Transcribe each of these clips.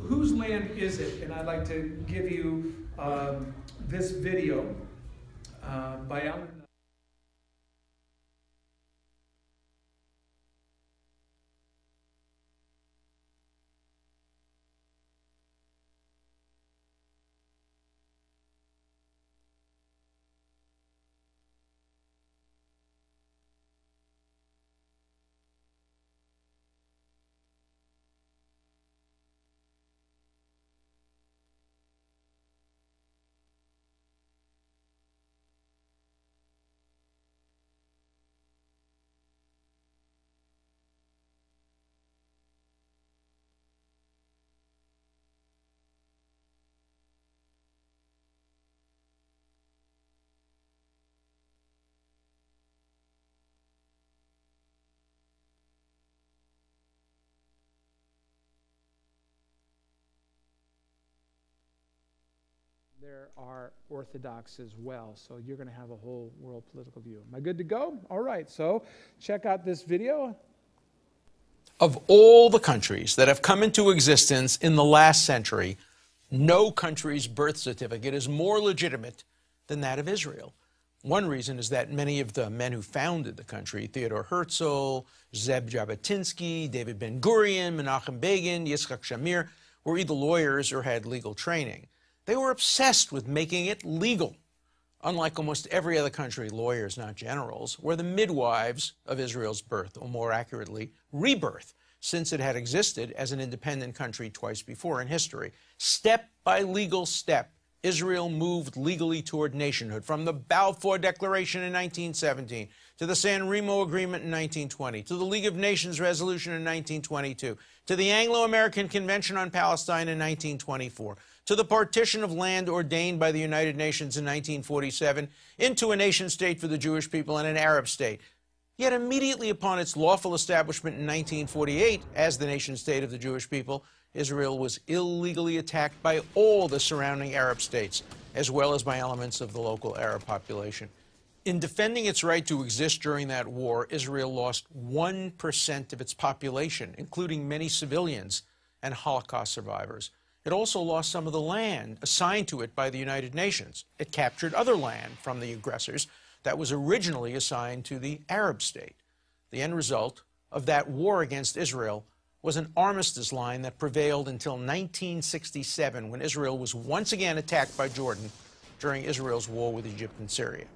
Whose land is it? And I'd like to give you this video by Alan. There are Orthodox as well, so you're going to have a whole world political view. Am I good to go? All right, so check out this video. Of all the countries that have come into existence in the last century, no country's birth certificate is more legitimate than that of Israel. One reason is that many of the men who founded the country, Theodore Herzl, Zeb Jabotinsky, David Ben-Gurion, Menachem Begin, Yitzhak Shamir, were either lawyers or had legal training. They were obsessed with making it legal. Unlike almost every other country, lawyers, not generals, were the midwives of Israel's birth, or more accurately, rebirth, since it had existed as an independent country twice before in history. Step by legal step, Israel moved legally toward nationhood, from the Balfour Declaration in 1917 to the San Remo Agreement in 1920, to the League of Nations Resolution in 1922, to the Anglo-American Convention on Palestine in 1924, to the partition of land ordained by the United Nations in 1947 into a nation-state for the Jewish people and an Arab state. Yet immediately upon its lawful establishment in 1948 as the nation-state of the Jewish people, Israel was illegally attacked by all the surrounding Arab states, as well as by elements of the local Arab population. In defending its right to exist during that war, Israel lost 1% of its population, including many civilians and Holocaust survivors. It also lost some of the land assigned to it by the United Nations. It captured other land from the aggressors that was originally assigned to the Arab state. The end result of that war against Israel was an armistice line that prevailed until 1967, when Israel was once again attacked by Jordan during Israel's war with Egypt and Syria.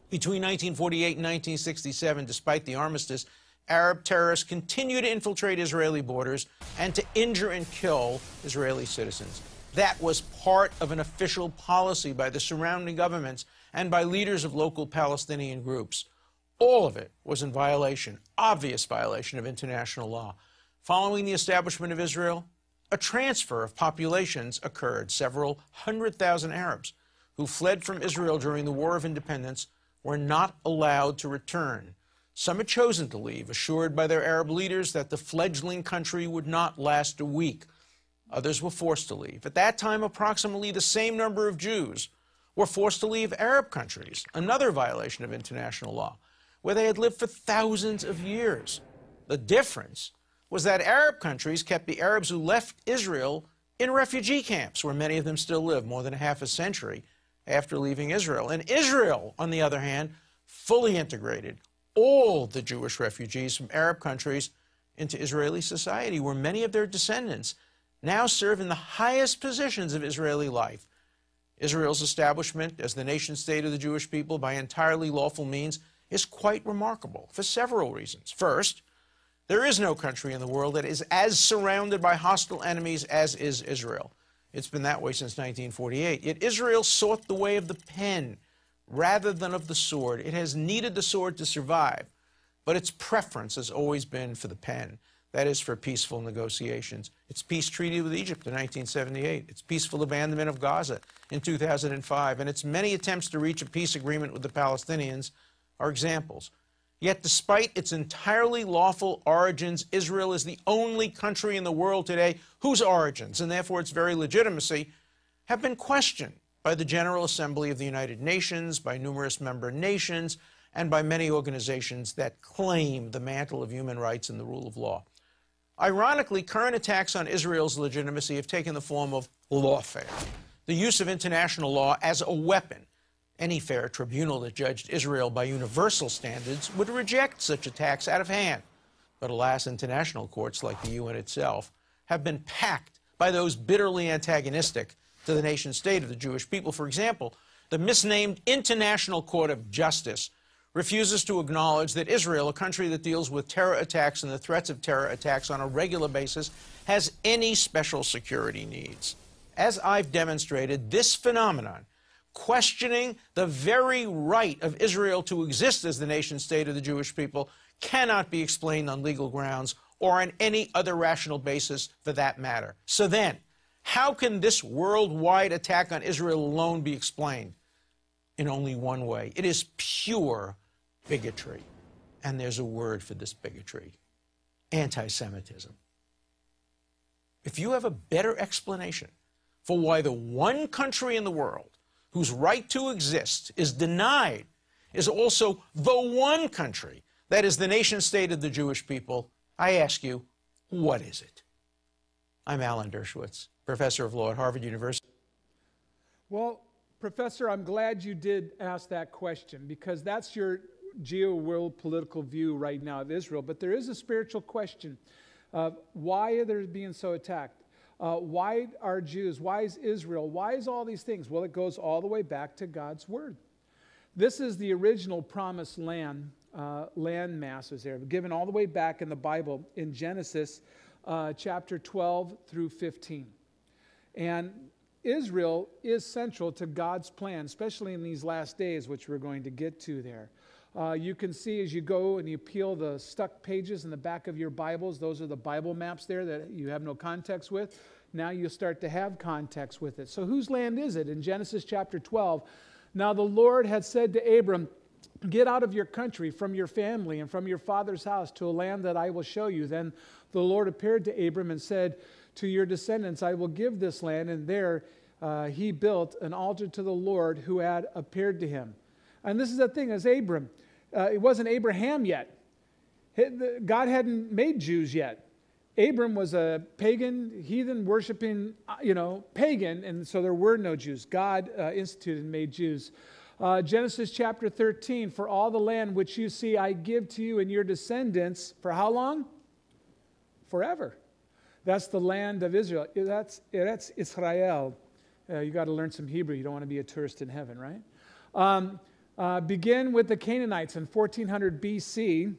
Between 1948 and 1967, despite the armistice, Arab terrorists continued to infiltrate Israeli borders and to injure and kill Israeli citizens. That was part of an official policy by the surrounding governments and by leaders of local Palestinian groups. All of it was in violation, obvious violation of international law. Following the establishment of Israel, a transfer of populations occurred. Several 100,000 Arabs who fled from Israel during the War of Independence were not allowed to return. Some had chosen to leave, assured by their Arab leaders that the fledgling country would not last a week. Others were forced to leave. At that time, approximately the same number of Jews were forced to leave Arab countries, another violation of international law, where they had lived for thousands of years. The difference was that Arab countries kept the Arabs who left Israel in refugee camps, where many of them still live more than half a century after leaving Israel. And Israel, on the other hand, fully integrated all the Jewish refugees from Arab countries into Israeli society, where many of their descendants now serve in the highest positions of Israeli life. Israel's establishment as the nation-state of the Jewish people by entirely lawful means is quite remarkable for several reasons. First, there is no country in the world that is as surrounded by hostile enemies as is Israel. It's been that way since 1948. Yet Israel sought the way of the pen rather than of the sword. It has needed the sword to survive, but its preference has always been for the pen. That is, for peaceful negotiations. Its peace treaty with Egypt in 1978, its peaceful abandonment of Gaza in 2005, and its many attempts to reach a peace agreement with the Palestinians are examples. Yet despite its entirely lawful origins, Israel is the only country in the world today whose origins, and therefore its very legitimacy, have been questioned by the General Assembly of the United Nations, by numerous member nations, and by many organizations that claim the mantle of human rights and the rule of law. Ironically, current attacks on Israel's legitimacy have taken the form of lawfare, the use of international law as a weapon. Any fair tribunal that judged Israel by universal standards would reject such attacks out of hand. But alas, international courts, like the UN itself, have been packed by those bitterly antagonistic to the nation state of the Jewish people. For example, the misnamed International Court of Justice refuses to acknowledge that Israel, a country that deals with terror attacks and the threats of terror attacks on a regular basis, has any special security needs. As I've demonstrated, this phenomenon, questioning the very right of Israel to exist as the nation state of the Jewish people, cannot be explained on legal grounds or on any other rational basis for that matter. So then, how can this worldwide attack on Israel alone be explained? In only one way. It is pure bigotry. And there's a word for this bigotry: anti-Semitism. If you have a better explanation for why the one country in the world whose right to exist is denied is also the one country that is the nation state of the Jewish people, I ask you, what is it? I'm Alan Dershowitz, professor of law at Harvard University. Well, Professor, I'm glad you did ask that question, because that's your geo-world political view right now of Israel. But there is a spiritual question of why are they being so attacked? Why are Jews? Why is Israel? Why is all these things? Well, it goes all the way back to God's Word. This is the original promised land, land masses there, given all the way back in the Bible in Genesis chapter 12 through 15. And Israel is central to God's plan, especially in these last days, which we're going to get to there. You can see as you go and you peel the stuck pages in the back of your Bibles, those are the Bible maps there that you have no context with. Now you start to have context with it. So whose land is it? In Genesis chapter 12, now the Lord had said to Abram, "Get out of your country, from your family, and from your father's house to a land that I will show you." Then the Lord appeared to Abram and said, "To your descendants I will give this land." And there he built an altar to the Lord who had appeared to him. And this is the thing, as Abram, it wasn't Abraham yet. God hadn't made Jews yet. Abram was a pagan, heathen worshiping, pagan, and so there were no Jews. God instituted and made Jews. Genesis chapter 13, "For all the land which you see I give to you and your descendants," for how long? Forever. That's the land of Israel. That's Israel. You got to learn some Hebrew. You don't want to be a tourist in heaven, right? Begin with the Canaanites in 1400 BC,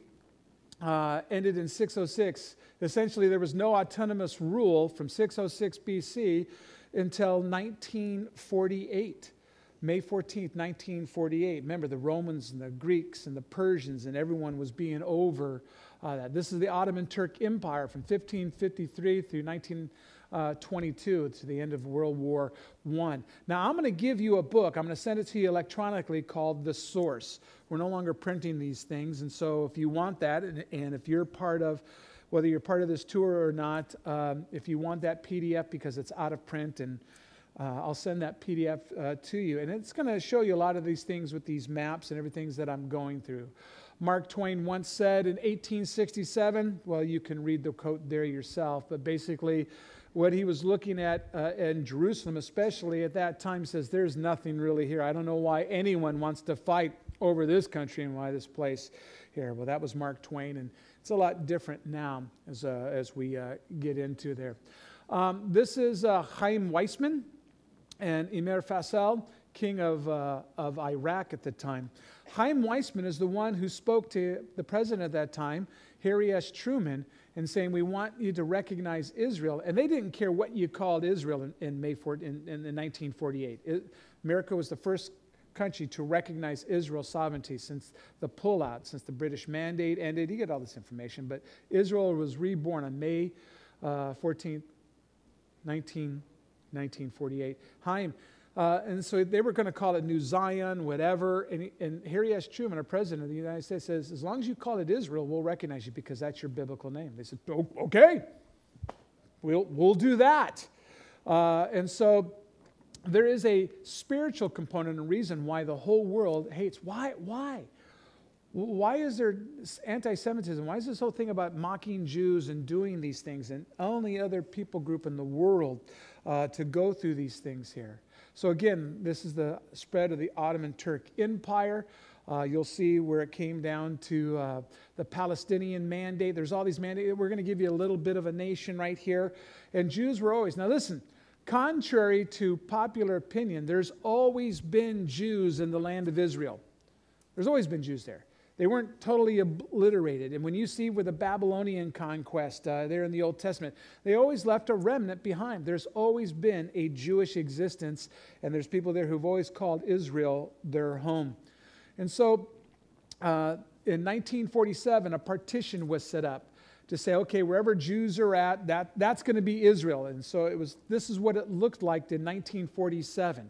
ended in 606. Essentially, there was no autonomous rule from 606 BC until 1948. May 14th, 1948. Remember, the Romans and the Greeks and the Persians and everyone was being over that. This is the Ottoman Turk Empire from 1553 through 1922 to the end of World War I. Now, I'm going to give you a book. I'm going to send it to you electronically called The Source. We're no longer printing these things, and so if you want that, and if you're part of, whether you're part of this tour or not, if you want that PDF because it's out of print, and I'll send that PDF to you. And it's going to show you a lot of these things with these maps and everything that I'm going through. Mark Twain once said in 1867, well, you can read the quote there yourself, but basically what he was looking at in Jerusalem, especially at that time, says there's nothing really here. I don't know why anyone wants to fight over this country and why this place here. Well, that was Mark Twain, and it's a lot different now as we get into there. This is Chaim Weizmann and Emir Faisal, king of Iraq at the time. Chaim Weizmann is the one who spoke to the president at that time, Harry S. Truman, and saying, we want you to recognize Israel. And they didn't care what you called Israel in 1948. America was the first country to recognize Israel's sovereignty since the pullout, since the British mandate ended. You get all this information, but Israel was reborn on May 14th, 1948. Chaim, and so they were going to call it New Zion, whatever. And Harry S. Truman, our president of the United States, says, as long as you call it Israel, we'll recognize you because that's your biblical name. They said, okay, we'll do that. And so there is a spiritual component and reason why the whole world hates. Why Why is there anti-Semitism? Why is this whole thing about mocking Jews and doing these things and only other people group in the world to go through these things here? So again, this is the spread of the Ottoman Turk Empire. You'll see where it came down to the Palestinian mandate. There's all these mandates. We're going to give you a little bit of a nation right here. And Jews were always, now listen, contrary to popular opinion, there's always been Jews in the land of Israel. There's always been Jews there. They weren't totally obliterated. And when you see with the Babylonian conquest there in the Old Testament, they always left a remnant behind. There's always been a Jewish existence, and there's people there who've always called Israel their home. And so in 1947, a partition was set up to say, okay, wherever Jews are at, that's going to be Israel. And so this is what it looked like in 1947.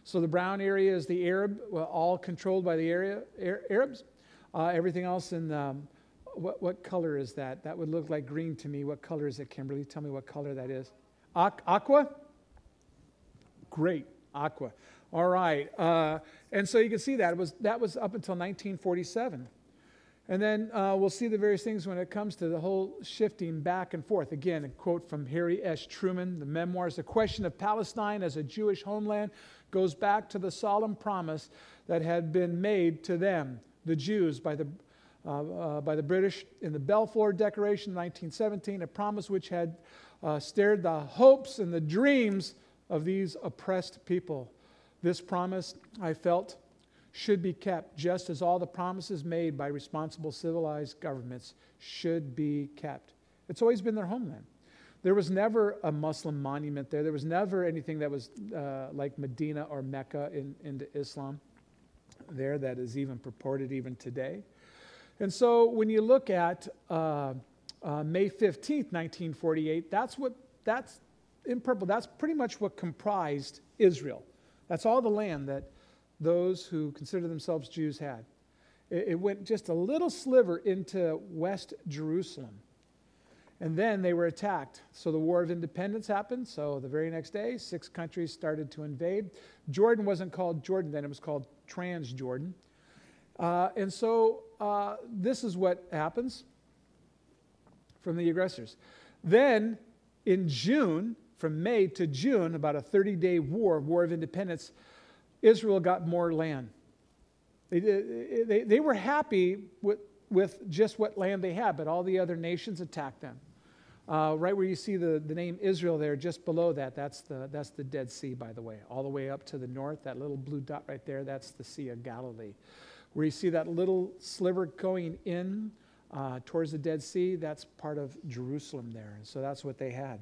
So the brown area is the Arab, all controlled by the Arabs. Everything else in what color is that? That would look like green to me. What color is it, Kimberly? Tell me what color that is. Aqua? Great, aqua. All right. And so you can see that was up until 1947. And then we'll see the various things when it comes to the whole shifting back and forth. Again, a quote from Harry S. Truman, the memoirs, the question of Palestine as a Jewish homeland goes back to the solemn promise that had been made to them, the Jews, by the British in the Balfour Declaration in 1917, a promise which had stirred the hopes and the dreams of these oppressed people. This promise, I felt, should be kept, just as all the promises made by responsible civilized governments should be kept. It's always been their homeland. There was never a Muslim monument there. There was never anything that was like Medina or Mecca into Islam there that is even purported even today. And so when you look at May 15th, 1948, that's in purple, that's pretty much what comprised Israel. That's all the land that those who consider themselves Jews had. It went just a little sliver into West Jerusalem. And then they were attacked. So the War of Independence happened. So the very next day, 6 countries started to invade. Jordan wasn't called Jordan then. It was called Transjordan. And so this is what happens from the aggressors. Then in June, from May to June, about a 30-day War of Independence, Israel got more land. They were happy with just what land they had, but all the other nations attacked them. Right where you see the name Israel there, just below that, that's the Dead Sea, by the way. All the way up to the north, that little blue dot right there, that's the Sea of Galilee. Where you see that little sliver going in towards the Dead Sea, that's part of Jerusalem there. And so that's what they had.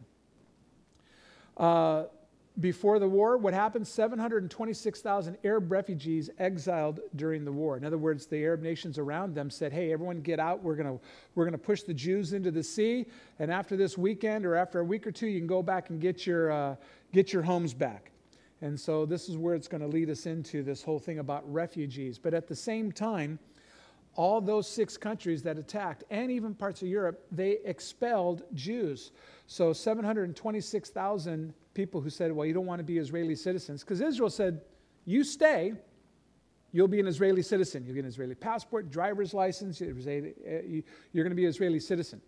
Before the war, what happened? 726,000 Arab refugees exiled during the war. In other words, the Arab nations around them said, hey, everyone get out. We're going to push the Jews into the sea. And after this weekend or after a week or two, you can go back and get your homes back. And so this is where it's going to lead us into this whole thing about refugees. But at the same time, all those 6 countries that attacked, and even parts of Europe, they expelled Jews. So 726,000 people who said, well, you don't want to be Israeli citizens. Because Israel said, you stay, you'll be an Israeli citizen. You'll get an Israeli passport, driver's license, you're going to be an Israeli citizen.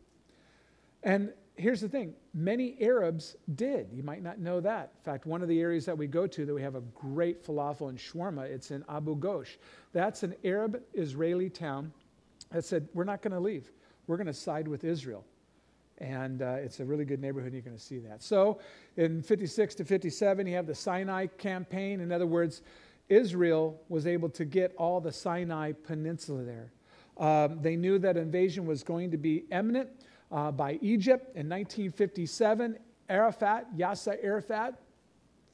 And here's the thing, many Arabs did. You might not know that. In fact, one of the areas that we go to that we have a great falafel and shawarma, it's in Abu Ghosh. That's an Arab-Israeli town that said, we're not going to leave. We're going to side with Israel. And it's a really good neighborhood, and you're going to see that. So in 56 to 57, you have the Sinai campaign. In other words, Israel was able to get all the Sinai Peninsula there. They knew that invasion was going to be imminent by Egypt. In 1957, Yasser Arafat,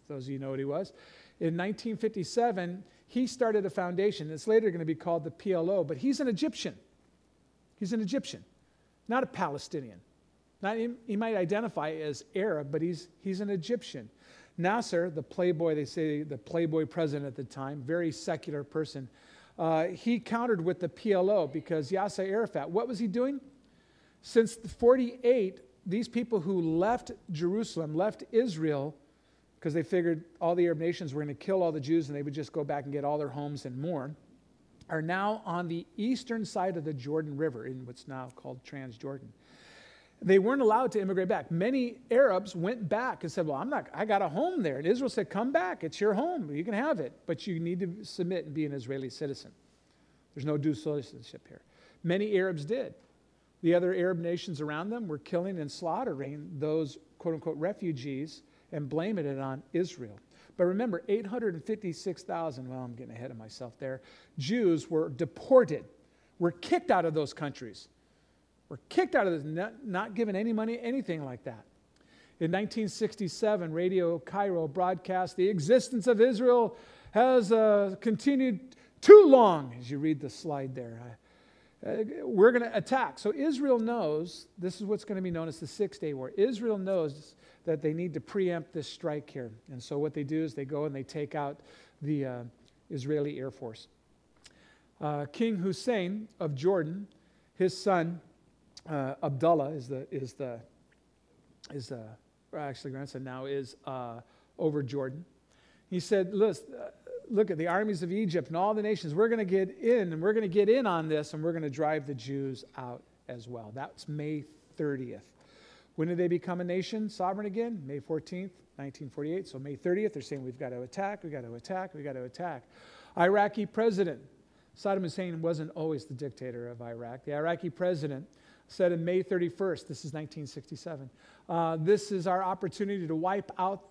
those of you know what he was, in 1957, he started a foundation. It's later going to be called the PLO, but he's an Egyptian. He's an Egyptian, not a Palestinian. He might identify as Arab, but he's an Egyptian. Nasser, the playboy, they say the playboy president at the time, very secular person, he countered with the PLO because Yasser Arafat, what was he doing? Since 48, these people who left Jerusalem, left Israel, because they figured all the Arab nations were going to kill all the Jews and they would just go back and get all their homes and more. are now on the eastern side of the Jordan River in what's now called Transjordan. They weren't allowed to immigrate back. Many Arabs went back and said, well, I got a home there. And Israel said, come back. It's your home. You can have it. But you need to submit and be an Israeli citizen. There's no dual citizenship here. Many Arabs did. The other Arab nations around them were killing and slaughtering those quote-unquote refugees and blaming it on Israel. But remember, 856,000, well, I'm getting ahead of myself there, Jews were deported, were kicked out of those countries. Were kicked out of this, not given any money, anything like that. In 1967, Radio Cairo broadcast, the existence of Israel has continued too long, as you read the slide there. We're going to attack. So Israel knows, this is what's going to be known as the Six-Day War. Israel knows that they need to preempt this strike here. And so what they do is they go and they take out the Israeli Air Force. King Hussein of Jordan, his son, Abdullah actually grandson now is over Jordan. He said, look at the armies of Egypt and all the nations. We're going to get in, and we're going to get in on this, and we're going to drive the Jews out as well. That's May 30th. When did they become a nation, sovereign again? May 14th, 1948. So May 30th, they're saying we've got to attack, we've got to attack, we've got to attack. Iraqi president, Saddam Hussein wasn't always the dictator of Iraq. The Iraqi president said in May 31st, this is 1967, this is our opportunity to wipe out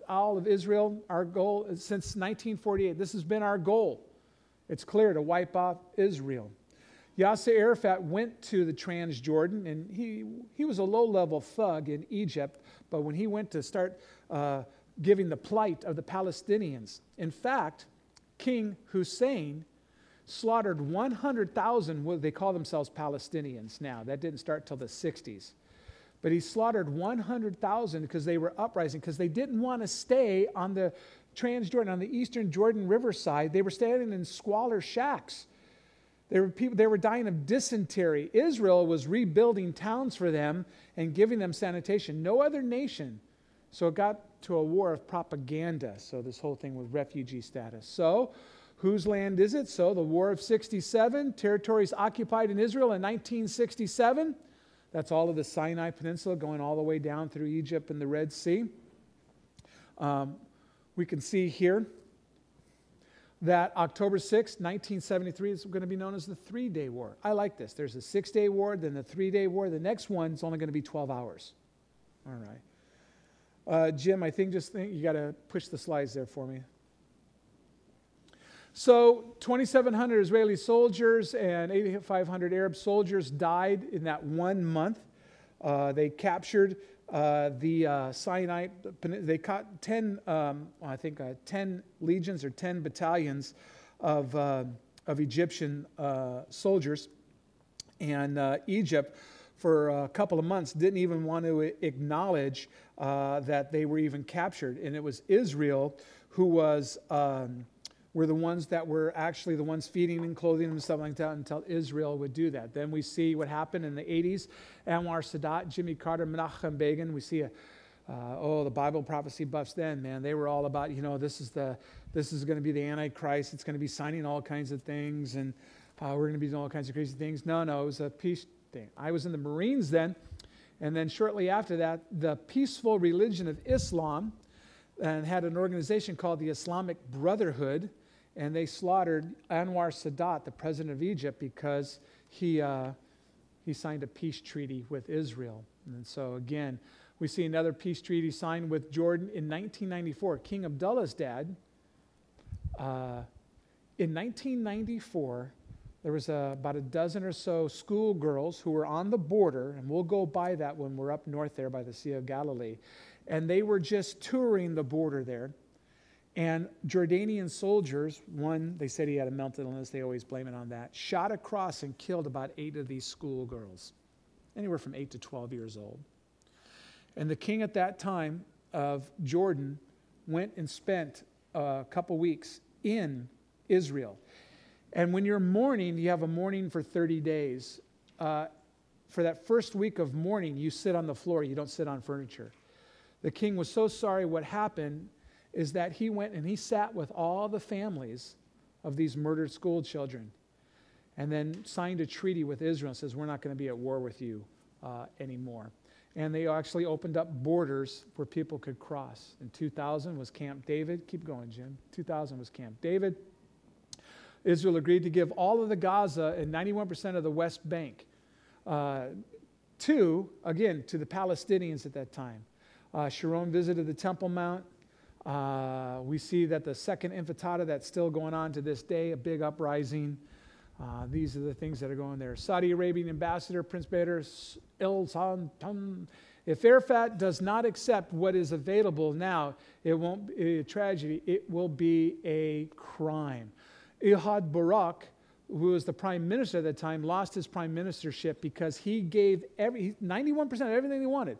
all of Israel. Our goal since 1948, this has been our goal. It's clear to wipe out Israel. Yasser Arafat went to the Transjordan, and he was a low-level thug in Egypt, but when he went to start giving the plight of the Palestinians, in fact, King Hussein slaughtered 100,000, well, they call themselves Palestinians now. That didn't start till the 60s. But he slaughtered 100,000 because they were uprising, because they didn't want to stay on the Transjordan, on the eastern Jordan River side. They were staying in squalor shacks. They were dying of dysentery. Israel was rebuilding towns for them and giving them sanitation. No other nation. So it got to a war of propaganda. So this whole thing with refugee status. So whose land is it? So the War of 67, territories occupied in Israel in 1967. That's all of the Sinai Peninsula going all the way down through Egypt and the Red Sea. We can see here that October 6, 1973 is going to be known as the Three-Day War. I like this. There's a Six-Day War, then the Three-Day War. The next one's only going to be 12 hours. All right. Jim, I think you got to push the slides there for me. So 2,700 Israeli soldiers and 8,500 Arab soldiers died in that 1 month. They captured the Sinai. They caught 10 legions or 10 battalions of Egyptian soldiers. And Egypt, for a couple of months, didn't even want to acknowledge that they were even captured. And it was Israel who were the ones that were actually the ones feeding and clothing them and stuff like that until Israel would do that. Then we see what happened in the 80s. Anwar Sadat, Jimmy Carter, Menachem Begin. We see the Bible prophecy buffs then, man. They were all about, this is going to be the Antichrist. It's going to be signing all kinds of things, and we're going to be doing all kinds of crazy things. No, it was a peace thing. I was in the Marines then, and then shortly after that, the peaceful religion of Islam and had an organization called the Islamic Brotherhood. And they slaughtered Anwar Sadat, the president of Egypt, because he signed a peace treaty with Israel. And so again, we see another peace treaty signed with Jordan in 1994. King Abdullah's dad. In 1994, there was about a dozen or so schoolgirls who were on the border, and we'll go by that when we're up north there by the Sea of Galilee. And they were just touring the border there. And Jordanian soldiers, one, they said he had a mental illness, they always blame it on that, shot across and killed about 8 of these schoolgirls, anywhere from 8 to 12 years old. And the king at that time of Jordan went and spent a couple weeks in Israel. And when you're mourning, you have a mourning for 30 days. For that first week of mourning, you sit on the floor, you don't sit on furniture. The king was so sorry what happened is that he went and he sat with all the families of these murdered school children, and then signed a treaty with Israel and says, we're not going to be at war with you anymore. And they actually opened up borders where people could cross. In 2000 was Camp David. Keep going, Jim. 2000 was Camp David. Israel agreed to give all of the Gaza and 91% of the West Bank to the Palestinians at that time. Sharon visited the Temple Mount. We see that the Second Intifada, that's still going on to this day, a big uprising. These are the things that are going there. Saudi Arabian ambassador, Prince Badr el-Sultan. If Arafat does not accept what is available now, it won't be a tragedy. It will be a crime. Ehud Barak, who was the prime minister at the time, lost his prime ministership because he gave 91% of everything they wanted.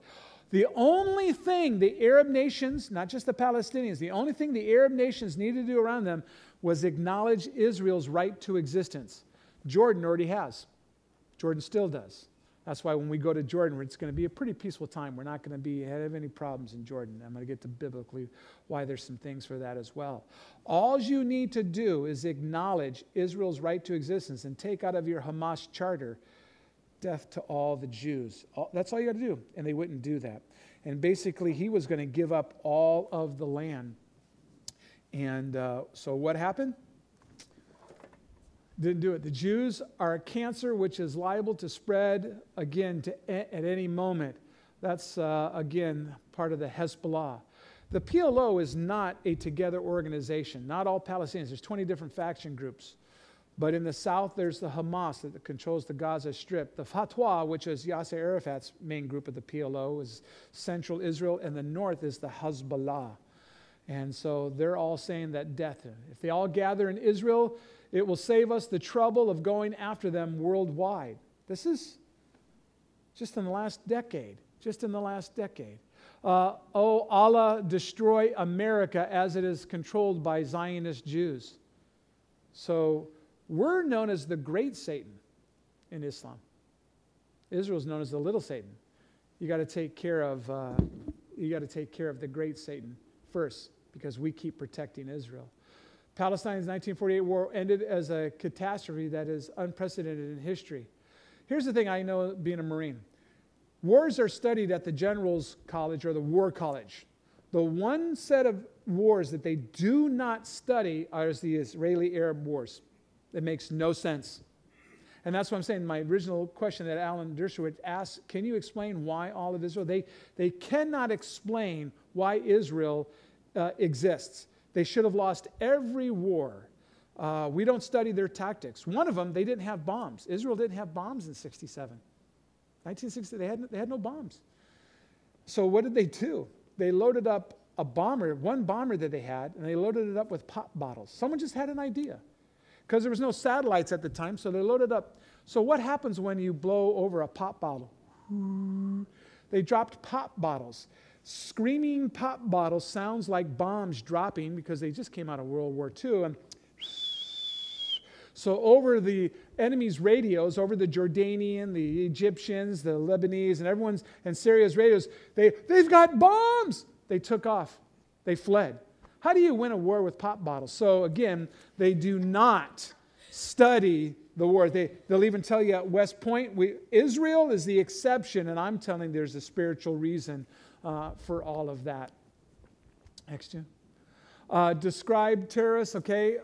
The only thing the Arab nations, not just the Palestinians, the only thing the Arab nations needed to do around them was acknowledge Israel's right to existence. Jordan already has. Jordan still does. That's why when we go to Jordan, it's going to be a pretty peaceful time. We're not going to have any problems in Jordan. I'm going to get to biblically why there's some things for that as well. All you need to do is acknowledge Israel's right to existence and take out of your Hamas charter death to all the Jews. That's all you got to do. And they wouldn't do that. And basically, he was going to give up all of the land. And so what happened? Didn't do it. The Jews are a cancer which is liable to spread again at any moment. That's, again, part of the Hezbollah. The PLO is not a together organization. Not all Palestinians. There's 20 different faction groups. But in the south, there's the Hamas that controls the Gaza Strip. The Fatwa, which is Yasser Arafat's main group of the PLO, is central Israel. And the north is the Hezbollah. And so they're all saying that death, if they all gather in Israel, it will save us the trouble of going after them worldwide. This is just in the last decade. Just in the last decade. Oh, Allah, destroy America as it is controlled by Zionist Jews. So we're known as the great Satan in Islam. Israel's known as the little Satan. You got to take care of the great Satan first, because we keep protecting Israel. Palestine's 1948 war ended as a catastrophe that is unprecedented in history. Here's the thing I know being a Marine. Wars are studied at the General's College or the War College. The one set of wars that they do not study is the Israeli-Arab wars. It makes no sense. And that's what I'm saying. My original question that Alan Dershowitz asked, can you explain why all of Israel? They cannot explain why Israel exists. They should have lost every war. We don't study their tactics. One of them, they didn't have bombs. Israel didn't have bombs in 67. 1960, they had no bombs. So what did they do? They loaded up a bomber, one bomber that they had, and they loaded it up with pop bottles. Someone just had an idea. Because there was no satellites at the time, so they loaded up. So what happens when you blow over a pop bottle? They dropped pop bottles. Screaming pop bottles sounds like bombs dropping because they just came out of World War II. And so over the enemy's radios, over the Jordanian, the Egyptians, the Lebanese, and Syria's radios, they've got bombs. They took off. They fled. How do you win a war with pop bottles? So again, they do not study the war. They'll even tell you at West Point, Israel is the exception, and I'm telling there's a spiritual reason for all of that. Next, Jim. Describe terrorists, okay?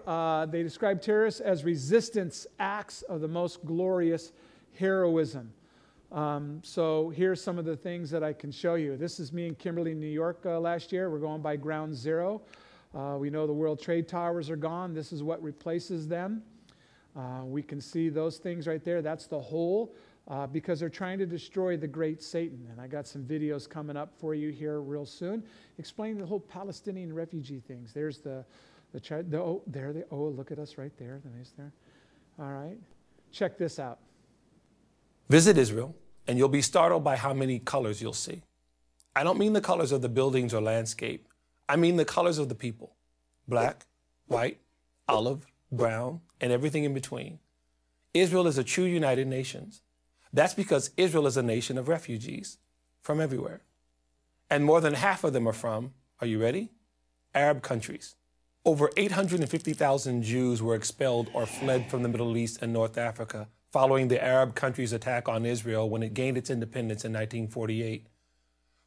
They describe terrorists as resistance acts of the most glorious heroism. So here's some of the things that I can show you. This is me and Kimberly, New York last year. We're going by Ground Zero. We know the World Trade Towers are gone. This is what replaces them. We can see those things right there. That's the hole. Because they're trying to destroy the great Satan. And I got some videos coming up for you here real soon, explaining the whole Palestinian refugee things. There's look at us right there. There. All right. Check this out. Visit Israel, and you'll be startled by how many colors you'll see. I don't mean the colors of the buildings or landscape. I mean the colors of the people. Black, white, olive, brown, and everything in between. Israel is a true United Nations. That's because Israel is a nation of refugees from everywhere. And more than half of them are from, are you ready? Arab countries. Over 850,000 Jews were expelled or fled from the Middle East and North Africa following the Arab country's attack on Israel when it gained its independence in 1948.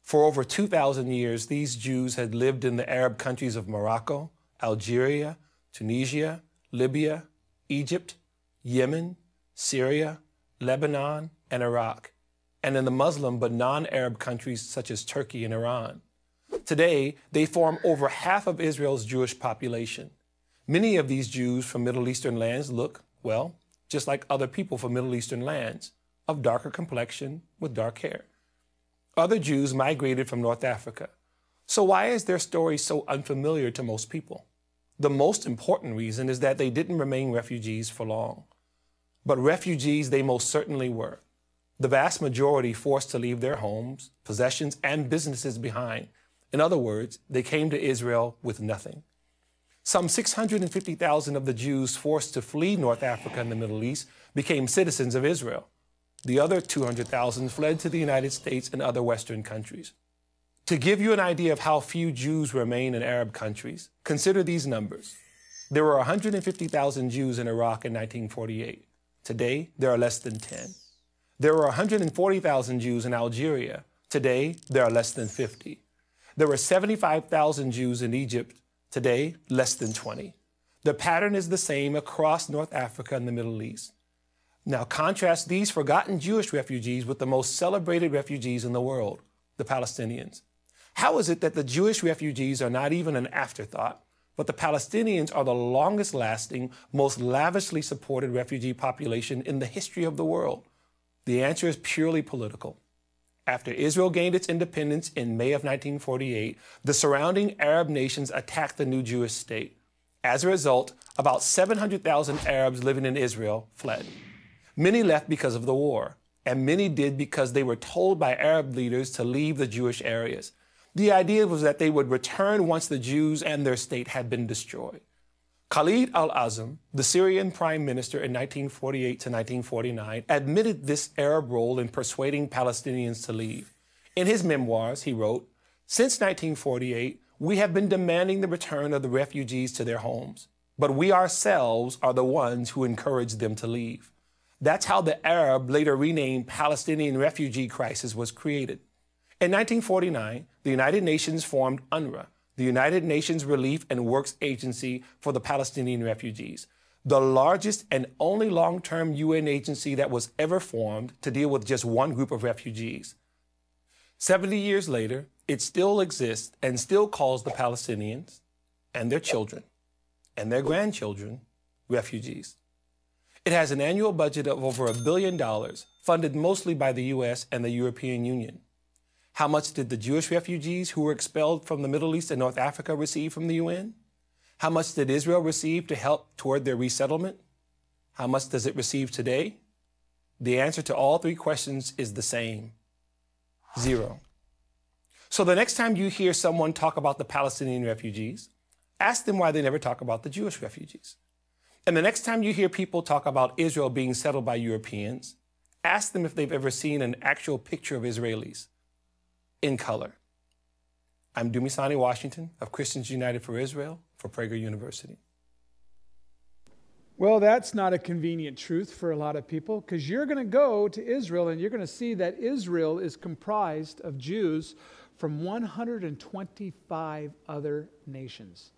For over 2,000 years, these Jews had lived in the Arab countries of Morocco, Algeria, Tunisia, Libya, Egypt, Yemen, Syria, Lebanon, and Iraq, and in the Muslim but non-Arab countries such as Turkey and Iran. Today, they form over half of Israel's Jewish population. Many of these Jews from Middle Eastern lands look, well, just like other people from Middle Eastern lands, of darker complexion with dark hair. Other Jews migrated from North Africa. So why is their story so unfamiliar to most people? The most important reason is that they didn't remain refugees for long. But refugees they most certainly were. The vast majority forced to leave their homes, possessions, and businesses behind. In other words, they came to Israel with nothing. Some 650,000 of the Jews forced to flee North Africa and the Middle East became citizens of Israel. The other 200,000 fled to the United States and other Western countries. To give you an idea of how few Jews remain in Arab countries, consider these numbers. There were 150,000 Jews in Iraq in 1948. Today, there are less than 10. There were 140,000 Jews in Algeria. Today, there are less than 50. There were 75,000 Jews in Egypt. Today, less than 20. The pattern is the same across North Africa and the Middle East. Now contrast these forgotten Jewish refugees with the most celebrated refugees in the world, the Palestinians. How is it that the Jewish refugees are not even an afterthought, but the Palestinians are the longest lasting, most lavishly supported refugee population in the history of the world? The answer is purely political. After Israel gained its independence in May of 1948, the surrounding Arab nations attacked the new Jewish state. As a result, about 700,000 Arabs living in Israel fled. Many left because of the war, and many did because they were told by Arab leaders to leave the Jewish areas. The idea was that they would return once the Jews and their state had been destroyed. Khalid al-Azam, the Syrian prime minister in 1948 to 1949, admitted this Arab role in persuading Palestinians to leave. In his memoirs, he wrote, "Since 1948, we have been demanding the return of the refugees to their homes, but we ourselves are the ones who encouraged them to leave." That's how the Arab, later renamed Palestinian refugee crisis, was created. In 1949, the United Nations formed UNRWA, the United Nations Relief and Works Agency for the Palestinian refugees, the largest and only long-term UN agency that was ever formed to deal with just one group of refugees. 70 years later, it still exists and still calls the Palestinians and their children and their grandchildren refugees. It has an annual budget of over $1 billion, funded mostly by the US and the European Union. How much did the Jewish refugees who were expelled from the Middle East and North Africa receive from the UN? How much did Israel receive to help toward their resettlement? How much does it receive today? The answer to all three questions is the same: zero. So the next time you hear someone talk about the Palestinian refugees, ask them why they never talk about the Jewish refugees. And the next time you hear people talk about Israel being settled by Europeans, ask them if they've ever seen an actual picture of Israelis in color. I'm Dumisani Washington of Christians United for Israel for Prager University. Well, that's not a convenient truth for a lot of people, because you're going to go to Israel and you're going to see that Israel is comprised of Jews from 125 other nations.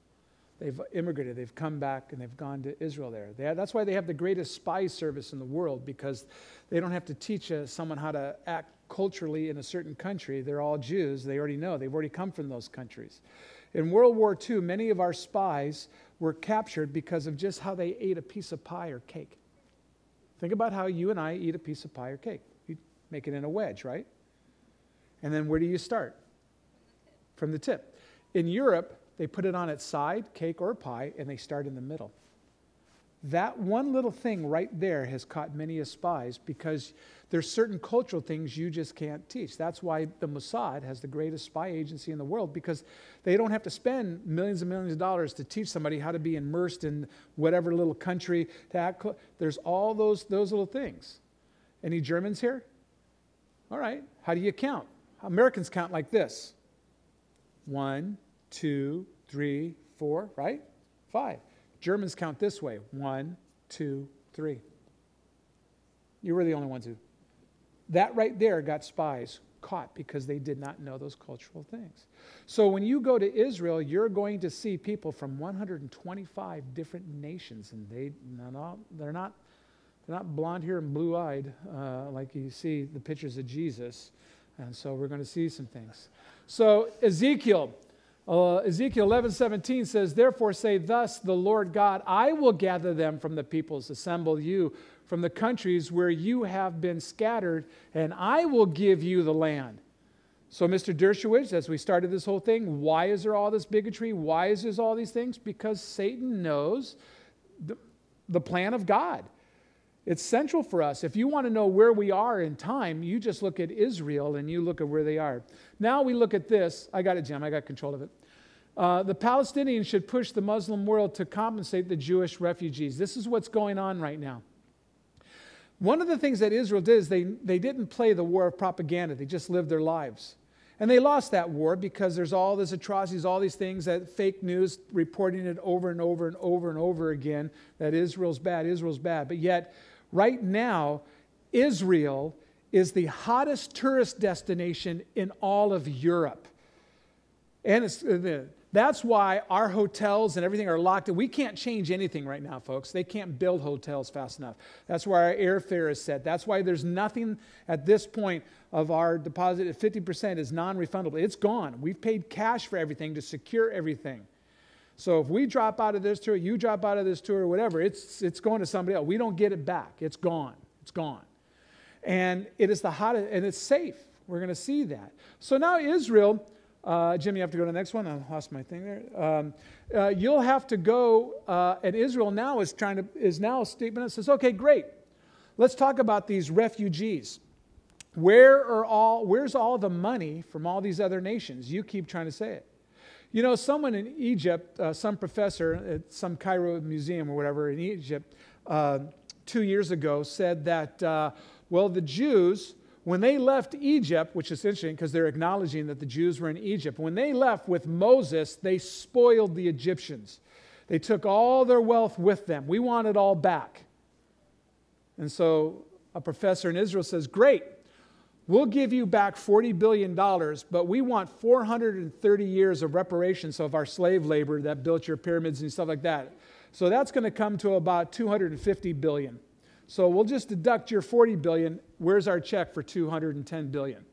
They've immigrated, they've come back, and they've gone to Israel there. That's why they have the greatest spy service in the world, because they don't have to teach someone how to act culturally in a certain country. They're all Jews. They already know. They've already come from those countries. In World War II, many of our spies were captured because of just how they ate a piece of pie or cake. Think about how you and I eat a piece of pie or cake. You make it in a wedge, right? And then where do you start? From the tip. In Europe, they put it on its side, cake or pie, and they start in the middle. That one little thing right there has caught many spies, because there's certain cultural things you just can't teach. That's why the Mossad has the greatest spy agency in the world, because they don't have to spend millions and millions of dollars to teach somebody how to be immersed in whatever little country to act. There's all those little things. Any Germans here? All right. How do you count? Americans count like this. 1, 2, 3, 4, right? 5. Germans count this way. 1, 2, 3. You were the only ones who. That right there got spies caught because they did not know those cultural things. So when you go to Israel, you're going to see people from 125 different nations, and they're not blonde hair and blue-eyed like you see the pictures of Jesus. And so we're going to see some things. So Ezekiel 11:17 says, "Therefore say thus the Lord God, I will gather them from the peoples, assemble you from the countries where you have been scattered, and I will give you the land." So Mr. Dershowitz, as we started this whole thing, why is there all this bigotry? Why is there all these things? Because Satan knows the plan of God. It's central for us. If you want to know where we are in time, you just look at Israel and you look at where they are. Now we look at this. I got it, Jim. I got control of it. The Palestinians should push the Muslim world to compensate the Jewish refugees. This is what's going on right now. One of the things that Israel did is they didn't play the war of propaganda. They just lived their lives. And they lost that war because there's all these atrocities, all these things, that fake news reporting it over and over and over and over again, that Israel's bad, Israel's bad. But yet, right now, Israel is the hottest tourist destination in all of Europe. And that's why our hotels and everything are locked. We can't change anything right now, folks. They can't build hotels fast enough. That's why our airfare is set. That's why there's nothing at this point of our deposit at 50% is non-refundable. It's gone. We've paid cash for everything to secure everything. So if we drop out of this tour, you drop out of this tour, or whatever, it's going to somebody else. We don't get it back. It's gone. It's gone. And it is the hottest, and it's safe. We're going to see that. So now Israel... Jim, you have to go to the next one. I lost my thing there. You'll have to go, and Israel now is now a statement that says, okay, great. Let's talk about these refugees. Where's all the money from all these other nations? You keep trying to say it. You know, someone in Egypt, some professor at some Cairo museum or whatever in Egypt 2 years ago said that, the Jews, when they left Egypt, which is interesting because they're acknowledging that the Jews were in Egypt, when they left with Moses, they spoiled the Egyptians. They took all their wealth with them. We want it all back. And so a professor in Israel says, great, we'll give you back $40 billion, but we want 430 years of reparations of our slave labor that built your pyramids and stuff like that. So that's going to come to about $250 billion. So we'll just deduct your $40 billion. Where's our check for $210 billion?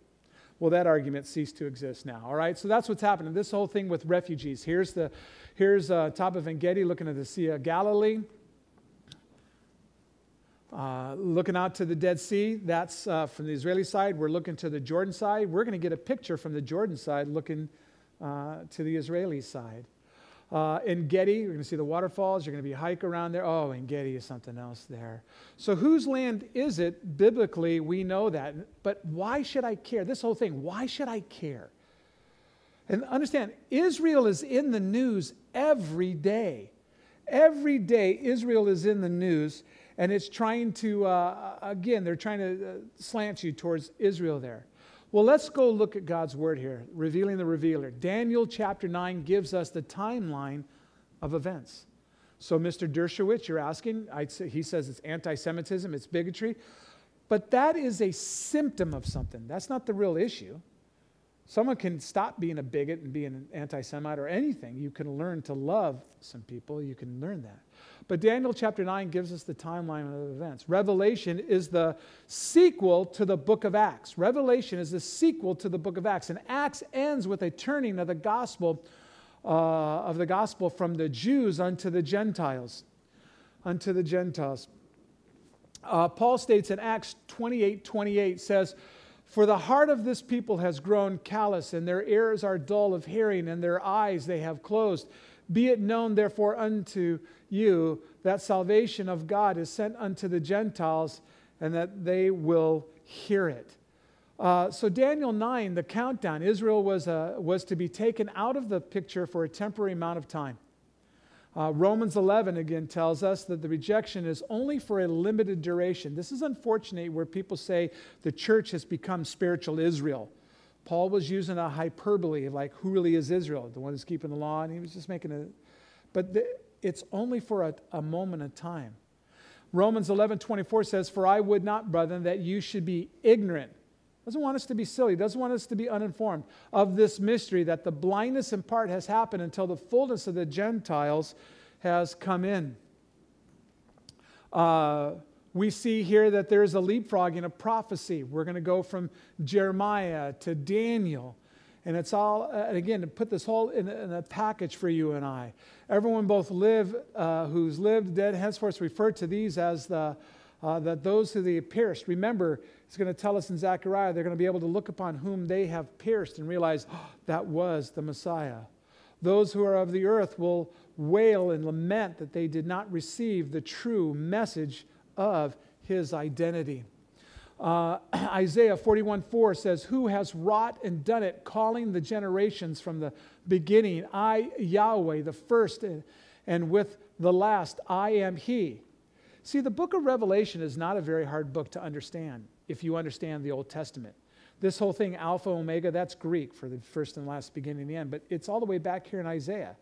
Well, that argument ceased to exist now. All right, so that's what's happening. This whole thing with refugees. Here's top of En-Gedi looking at the Sea of Galilee. Looking out to the Dead Sea. That's from the Israeli side. We're looking to the Jordan side. We're going to get a picture from the Jordan side looking to the Israeli side. En-Gedi, you're going to see the waterfalls. You're going to be hike around there. Oh, En-Gedi is something else there. So whose land is it? Biblically, we know that. But why should I care? This whole thing, why should I care? And understand, Israel is in the news every day. Every day, Israel is in the news, and it's trying to, they're trying to slant you towards Israel there. Well, let's go look at God's word here, revealing the revealer. Daniel chapter 9 gives us the timeline of events. So, Mr. Dershowitz, you're asking, he says it's anti-Semitism, it's bigotry. But that is a symptom of something. That's not the real issue. Someone can stop being a bigot and being an anti-Semite or anything. You can learn to love some people. You can learn that. But Daniel chapter 9 gives us the timeline of events. Revelation is the sequel to the book of Acts. Revelation is the sequel to the book of Acts. And Acts ends with a turning of the gospel from the Jews unto the Gentiles. Unto the Gentiles. Paul states in Acts 28:28 says, "For the heart of this people has grown callous, and their ears are dull of hearing, and their eyes they have closed. Be it known, therefore, unto you that salvation of God is sent unto the Gentiles, and that they will hear it." So Daniel 9, the countdown, Israel was to be taken out of the picture for a temporary amount of time. Romans 11 again tells us that the rejection is only for a limited duration. This is unfortunate where people say the church has become spiritual Israel. Paul was using a hyperbole of like, who really is Israel? The one who's keeping the law, and he was just making a... But it's only for a moment of time. Romans 11:24 says, "For I would not, brethren, that you should be ignorant." Doesn't want us to be silly, doesn't want us to be uninformed of this mystery, that the blindness in part has happened until the fullness of the Gentiles has come in. We see here that there is a leapfrogging of prophecy. We're going to go from Jeremiah to Daniel. And it's all, again, to put this whole in a package for you and I. Everyone both who's lived, dead, henceforth referred to these as that those who they pierced. Remember, it's going to tell us in Zechariah, they're going to be able to look upon whom they have pierced and realize, that was the Messiah. Those who are of the earth will wail and lament that they did not receive the true message of his identity. Isaiah 41:4 says, "Who has wrought and done it, calling the generations from the beginning? I, Yahweh, the first, and with the last, I am he." See, the book of Revelation is not a very hard book to understand if you understand the Old Testament. This whole thing, Alpha, Omega, that's Greek for the first and last, beginning and the end, but it's all the way back here in Isaiah.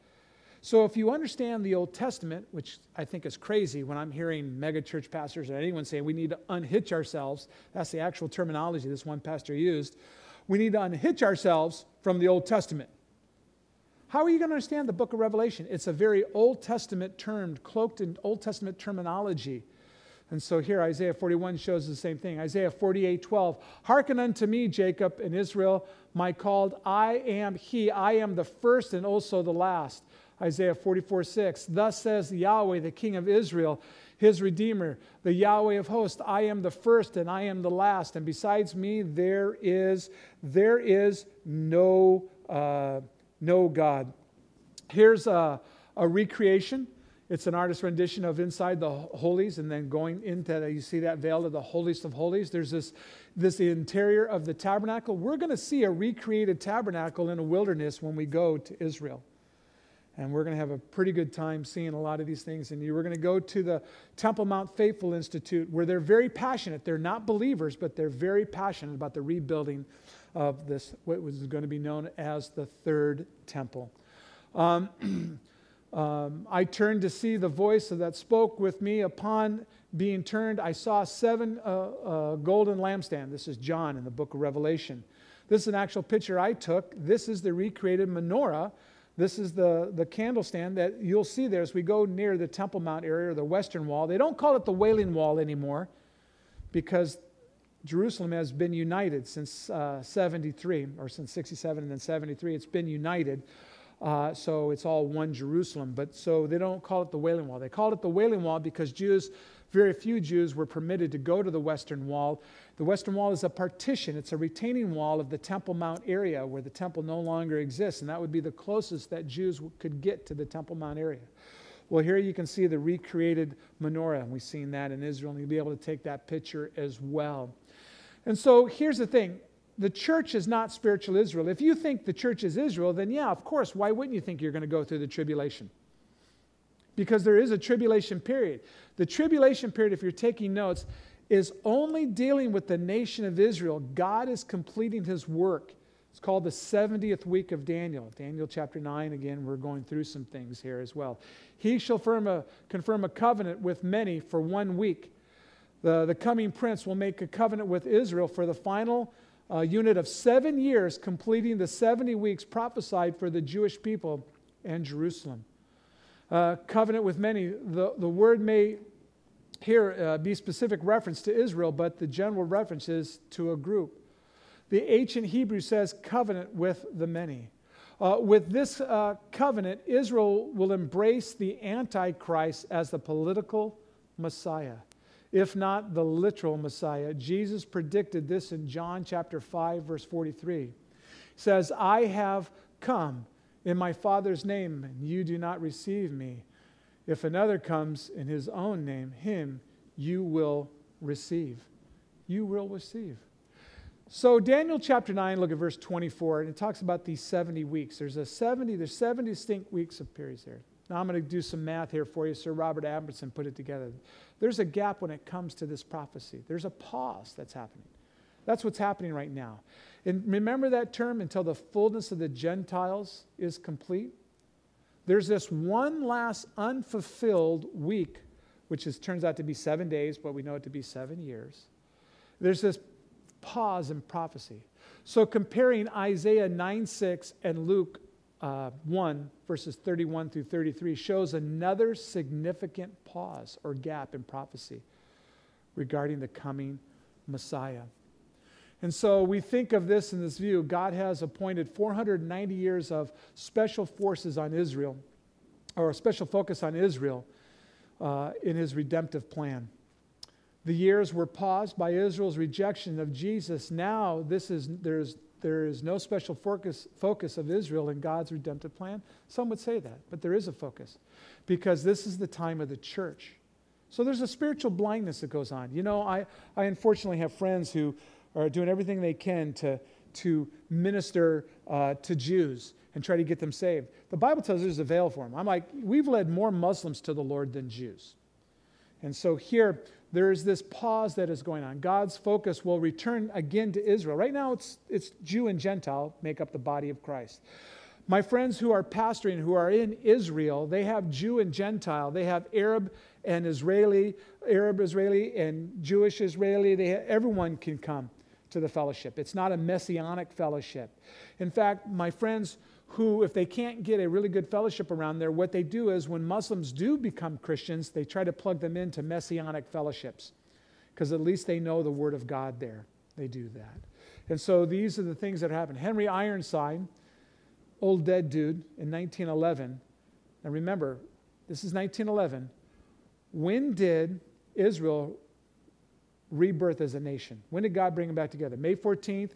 So if you understand the Old Testament, which I think is crazy when I'm hearing mega church pastors or anyone saying we need to unhitch ourselves, that's the actual terminology this one pastor used, we need to unhitch ourselves from the Old Testament. How are you going to understand the book of Revelation? It's a very Old Testament term, cloaked in Old Testament terminology. And so here Isaiah 41 shows the same thing. Isaiah 48:12, "Hearken unto me, Jacob and Israel, my called, I am he, I am the first and also the last." Isaiah 44:6, "Thus says Yahweh, the King of Israel, his Redeemer, the Yahweh of hosts, I am the first and I am the last, and besides me there is no God." Here's a recreation. It's an artist's rendition of inside the holies, and then going into, you see that veil of the holiest of holies. There's this interior of the tabernacle. We're going to see a recreated tabernacle in a wilderness when we go to Israel. And we're going to have a pretty good time seeing a lot of these things. And we're going to go to the Temple Mount Faithful Institute, where they're very passionate. They're not believers, but they're very passionate about the rebuilding of this, what was going to be known as the Third Temple. I turned to see the voice that spoke with me. Upon being turned, I saw 7 golden lampstands. This is John in the book of Revelation. This is an actual picture I took. This is the recreated menorah. This is the candle stand that you'll see there as we go near the Temple Mount area, or the Western Wall. They don't call it the Wailing Wall anymore because Jerusalem has been united since 73, or since 67 and then 73. It's been united. So it's all one Jerusalem. But so they don't call it the Wailing Wall. They called it the Wailing Wall because very few Jews were permitted to go to the Western Wall. The Western Wall is a partition. It's a retaining wall of the Temple Mount area where the temple no longer exists, and that would be the closest that Jews could get to the Temple Mount area. Well, here you can see the recreated menorah, and we've seen that in Israel, and you'll be able to take that picture as well. And so here's the thing. The church is not spiritual Israel. If you think the church is Israel, then yeah, of course, why wouldn't you think you're going to go through the tribulation? Because there is a tribulation period. The tribulation period, if you're taking notes, is only dealing with the nation of Israel. God is completing his work. It's called the 70th week of Daniel. Daniel chapter 9, again, we're going through some things here as well. He shall confirm a covenant with many for 1 week. The coming prince will make a covenant with Israel for the final unit of 7 years, completing the 70 weeks prophesied for the Jewish people and Jerusalem. Covenant with many. The word may here be specific reference to Israel, but the general reference is to a group. The ancient Hebrew says covenant with the many. With this covenant, Israel will embrace the Antichrist as the political Messiah, if not the literal Messiah. Jesus predicted this in John chapter 5, verse 43. He says, "I have come in my Father's name, and you do not receive me. If another comes in his own name, him you will receive." You will receive. So Daniel chapter 9, look at verse 24, and it talks about these 70 weeks. There's 70 distinct weeks of periods there. Now I'm going to do some math here for you. Sir Robert Amberson put it together. There's a gap when it comes to this prophecy. There's a pause that's happening. That's what's happening right now. And remember that term, until the fullness of the Gentiles is complete? there's this one last unfulfilled week, which turns out to be 7 days, but we know it to be 7 years. There's this pause in prophecy. So comparing Isaiah 9:6 and Luke 1, verses 31 through 33, shows another significant pause or gap in prophecy regarding the coming Messiah. And so we think of this in this view. God has appointed 490 years of special forces on Israel, or a special focus on Israel in his redemptive plan. The years were paused by Israel's rejection of Jesus. Now there is no special focus of Israel in God's redemptive plan. Some would say that, but there is a focus because this is the time of the church. So there's a spiritual blindness that goes on. You know, I unfortunately have friends who are doing everything they can to minister to Jews and try to get them saved. The Bible tells us there's a veil for them. I'm like, we've led more Muslims to the Lord than Jews. And so here, there is this pause that is going on. God's focus will return again to Israel. Right now, it's Jew and Gentile make up the body of Christ. My friends who are pastoring, who are in Israel, they have Jew and Gentile. They have Arab and Israeli, Arab Israeli and Jewish Israeli. Everyone can come to the fellowship. It's not a messianic fellowship. In fact, my friends who, if they can't get a really good fellowship around there, what they do is when Muslims do become Christians, they try to plug them into messianic fellowships because at least they know the Word of God there. They do that. And so these are the things that happen. Henry Ironside, old dead dude, in 1911, and remember, this is 1911, when did Israel rebirth as a nation? When did God bring them back together? May 14th,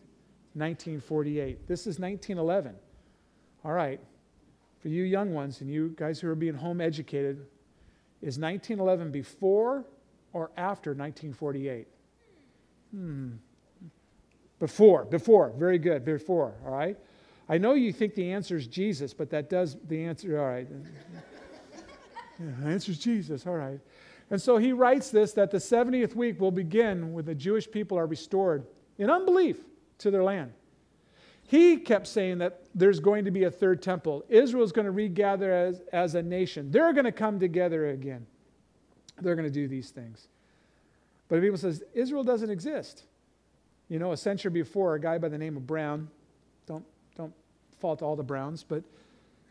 1948. This is 1911. All right, for you young ones and you guys who are being home educated, is 1911 before or after 1948? Before, very good, before, all right? I know you think the answer is Jesus, but that does, the answer, all right. Yeah, the answer is Jesus, all right. And so he writes this, that the 70th week will begin when the Jewish people are restored in unbelief to their land. He kept saying that there's going to be a third temple. Israel's going to regather as a nation. They're going to come together again. They're going to do these things. But people says, Israel doesn't exist. You know, a century before, a guy by the name of Brown, don't fault all the Browns, but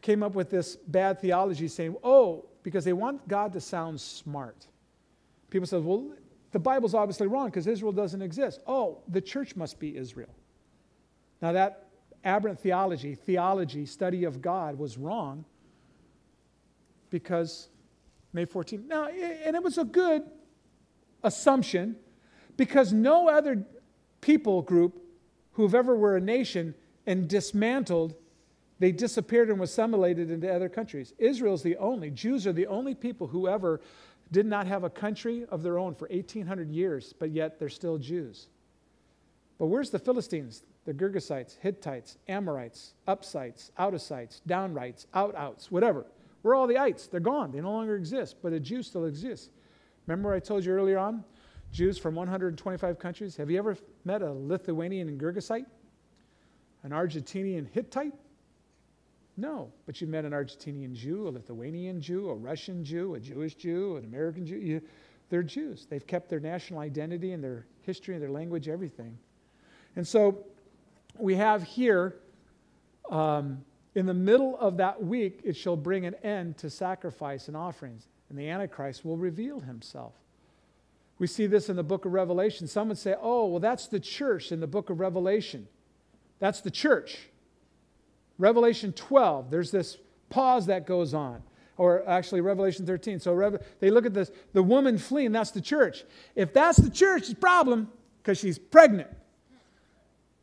came up with this bad theology saying, because they want God to sound smart. People said, well, the Bible's obviously wrong because Israel doesn't exist. The church must be Israel. Now that aberrant theology, study of God was wrong because May 14th. Now, and it was a good assumption because no other people group who've ever were a nation and dismantled, they disappeared and were assimilated into other countries. Israel's the only, Jews are the only people who ever did not have a country of their own for 1,800 years, but yet they're still Jews. But where's the Philistines? The Girgashites, Hittites, Amorites, upsites, outosites, downrights, outs, whatever. Where are all the ites? They're gone. They no longer exist, but the Jews still exist. Remember I told you earlier on? Jews from 125 countries. Have you ever met a Lithuanian and Girgashite? An Argentinian Hittite? No, but you met an Argentinian Jew, a Lithuanian Jew, a Russian Jew, a Jewish Jew, an American Jew. They're Jews. They've kept their national identity and their history and their language, everything. And so we have here, in the middle of that week, it shall bring an end to sacrifice and offerings, and the Antichrist will reveal himself. We see this in the book of Revelation. Some would say, that's the church in the book of Revelation. That's the church. Revelation 12, there's this pause that goes on. Or actually Revelation 13. So they look at this, the woman fleeing, that's the church. If that's the church's problem, because she's pregnant.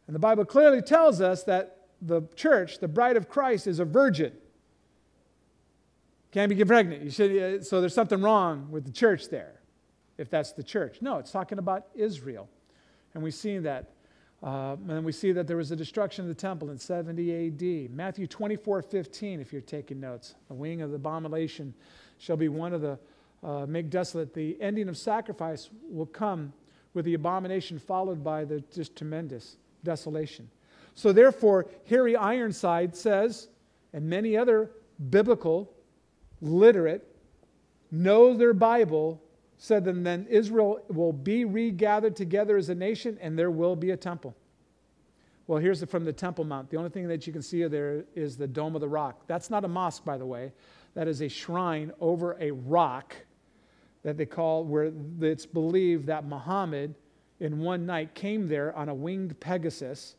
And the Bible clearly tells us that the church, the bride of Christ, is a virgin. Can't be pregnant. So there's something wrong with the church there, if that's the church. No, it's talking about Israel. And we see that. And we see that there was a destruction of the temple in 70 A.D. Matthew 24:15, if you're taking notes. The wing of the abomination shall be one of the make desolate. The ending of sacrifice will come with the abomination followed by the just tremendous desolation. So therefore, Harry Ironside says, and many other biblical, literate, know their Bible, said that then Israel will be regathered together as a nation and there will be a temple. Well, here's from the Temple Mount. The only thing that you can see there is the Dome of the Rock. That's not a mosque, by the way. That is a shrine over a rock that they call, where it's believed that Muhammad in one night came there on a winged Pegasus,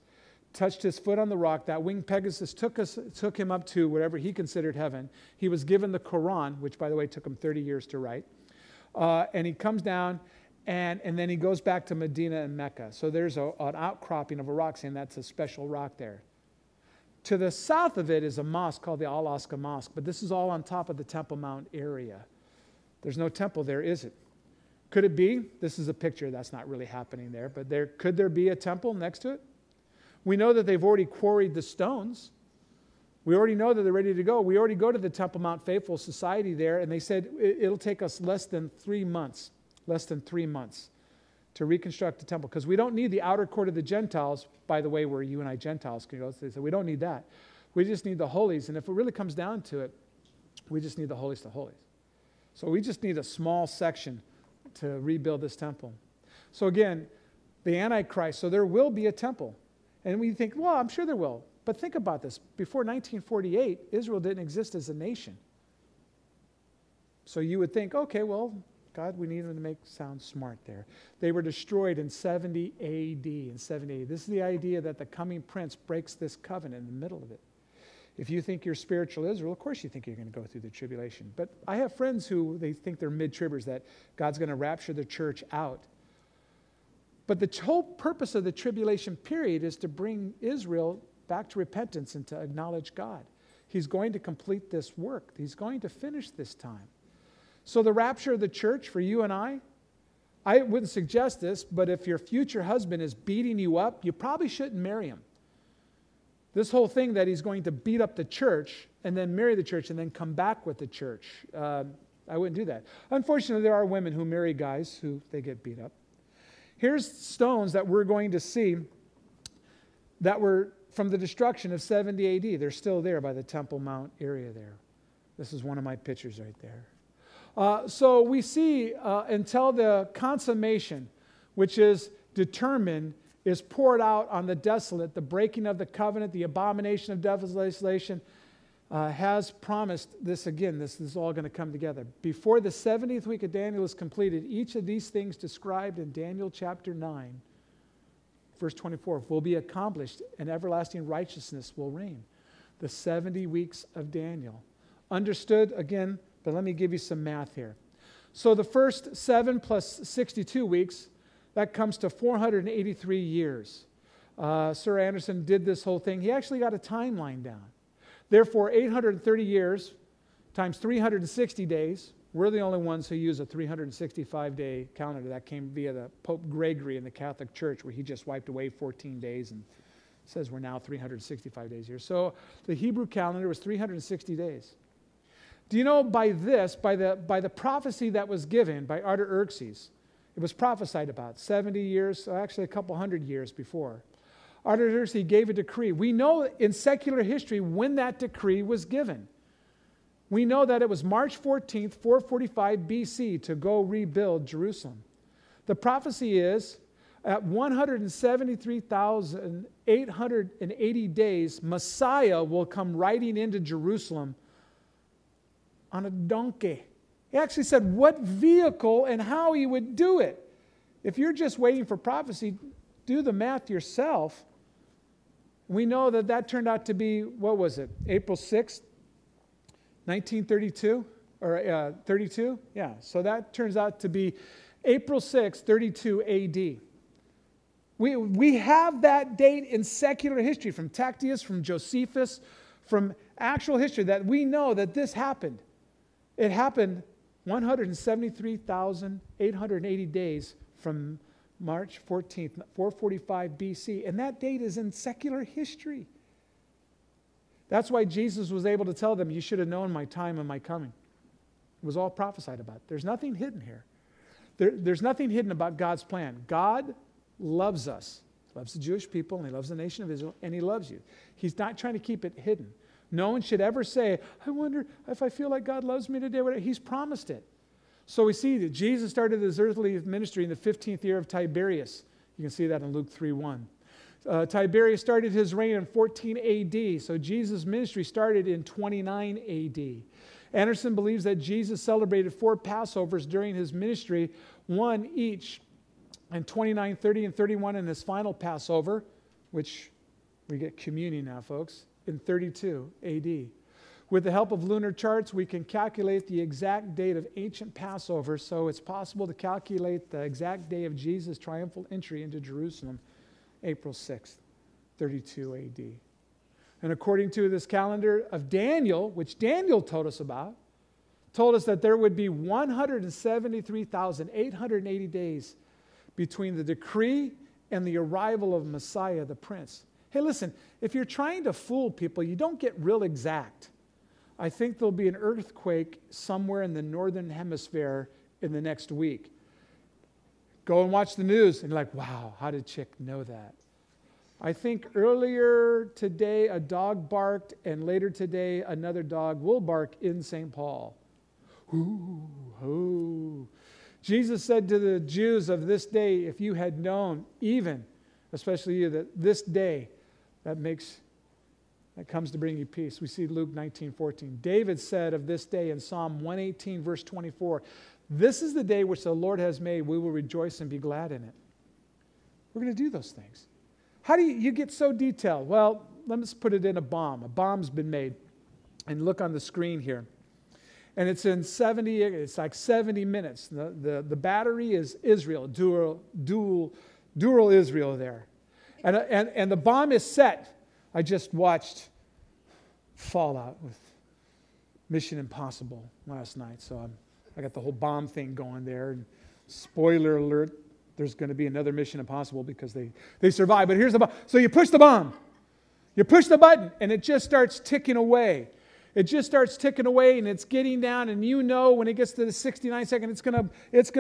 touched his foot on the rock. That winged Pegasus took him up to whatever he considered heaven. He was given the Quran, which, by the way, took him 30 years to write. And he comes down, and then he goes back to Medina and Mecca. So there's an outcropping of a rock saying that's a special rock there. To the south of it is a mosque called the Al-Aqsa Mosque, but this is all on top of the Temple Mount area. There's no temple there, is it? Could it be? This is a picture. That's not really happening there, but could there be a temple next to it? We know that they've already quarried the stones. We already know that they're ready to go. We already go to the Temple Mount Faithful Society there, and they said it'll take us less than 3 months to reconstruct the temple, because we don't need the outer court of the Gentiles, by the way, where you and I Gentiles can go. So they said we don't need that. We just need the holies, and if it really comes down to it, we just need the holiest of holies. So we just need a small section to rebuild this temple. So again, the Antichrist, so there will be a temple. And we think, well, I'm sure there will. But think about this. Before 1948, Israel didn't exist as a nation. So you would think, okay, well, God, we need them to make sound smart there. They were destroyed in 70 A.D. In 70 AD. This is the idea that the coming prince breaks this covenant in the middle of it. If you think you're spiritual Israel, of course you think you're going to go through the tribulation. But I have friends who they think they're mid-tribbers, that God's going to rapture the church out. But the whole purpose of the tribulation period is to bring Israel back to repentance and to acknowledge God. He's going to complete this work. He's going to finish this time. So the rapture of the church for you and I wouldn't suggest this, but if your future husband is beating you up, you probably shouldn't marry him. This whole thing that he's going to beat up the church and then marry the church and then come back with the church, I wouldn't do that. Unfortunately, there are women who marry guys who they get beat up. Here's stones that we're going to see that were from the destruction of 70 AD. They're still there by the Temple Mount area there. This is one of my pictures right there. So we see until the consummation, which is determined, is poured out on the desolate, the breaking of the covenant, the abomination of desolation, has promised this again. This is all going to come together. Before the 70th week of Daniel is completed, each of these things described in Daniel chapter 9, verse 24, will be accomplished, and everlasting righteousness will reign. The 70 weeks of Daniel. Understood again, but let me give you some math here. So the first 7 plus 62 weeks, that comes to 483 years. Sir Anderson did this whole thing. He actually got a timeline down. Therefore, 830 years times 360 days. We're the only ones who use a 365-day calendar. That came via the Pope Gregory in the Catholic Church, where he just wiped away 14 days and says we're now 365 days here. So the Hebrew calendar was 360 days. Do you know by the prophecy that was given by Artaxerxes, it was prophesied about 70 years, actually a couple hundred years before. Artaxerxes gave a decree. We know in secular history when that decree was given. We know that it was March 14th, 445 BC to go rebuild Jerusalem. The prophecy is at 173,880 days, Messiah will come riding into Jerusalem on a donkey. He actually said what vehicle and how he would do it. If you're just waiting for prophecy, do the math yourself. We know that turned out to be, what was it, April 6th, 1932? Or 32? Yeah, so that turns out to be April 6th, 32 AD. We have that date in secular history from Tacitus, from Josephus, from actual history that we know that this happened. It happened 173,880 days from March 14th, 445 BC. And that date is in secular history. That's why Jesus was able to tell them, you should have known my time and my coming. It was all prophesied about. There's nothing hidden here. There's nothing hidden about God's plan. God loves us. He loves the Jewish people, and he loves the nation of Israel, and he loves you. He's not trying to keep it hidden. No one should ever say, I wonder if I feel like God loves me today. He's promised it. So we see that Jesus started his earthly ministry in the 15th year of Tiberius. You can see that in Luke 3:1. Tiberius started his reign in 14 AD, so Jesus' ministry started in 29 AD. Anderson believes that Jesus celebrated 4 Passovers during his ministry, one each in 29, 30, and 31, and his final Passover, which we get communion now, folks, in 32 AD. With the help of lunar charts, we can calculate the exact date of ancient Passover, so it's possible to calculate the exact day of Jesus' triumphal entry into Jerusalem, April 6th, 32 AD. And according to this calendar of Daniel, which Daniel told us about, told us that there would be 173,880 days between the decree and the arrival of Messiah, the Prince. Hey, listen, if you're trying to fool people, you don't get real exact. I think there'll be an earthquake somewhere in the northern hemisphere in the next week. Go and watch the news and you're like, wow, how did Chick know that? I think earlier today a dog barked, and later today another dog will bark in St. Paul. Ooh, ooh. Jesus said to the Jews of this day, if you had known, even, especially you, that this day that comes to bring you peace. We see Luke 19:14. David said of this day in Psalm 118, verse 24, this is the day which the Lord has made. We will rejoice and be glad in it. We're going to do those things. How do you get so detailed? Well, let's put it in a bomb. A bomb's been made. And look on the screen here. And it's in 70 minutes. The battery is Israel, dual Israel there. And the bomb is set. I just watched Fallout with Mission Impossible last night. So I got the whole bomb thing going there. And spoiler alert, there's going to be another Mission Impossible because they survive. But here's the bomb. So you push the bomb. You push the button, and it just starts ticking away. It just starts ticking away, and it's getting down, and you know when it gets to the 69 second, it's going to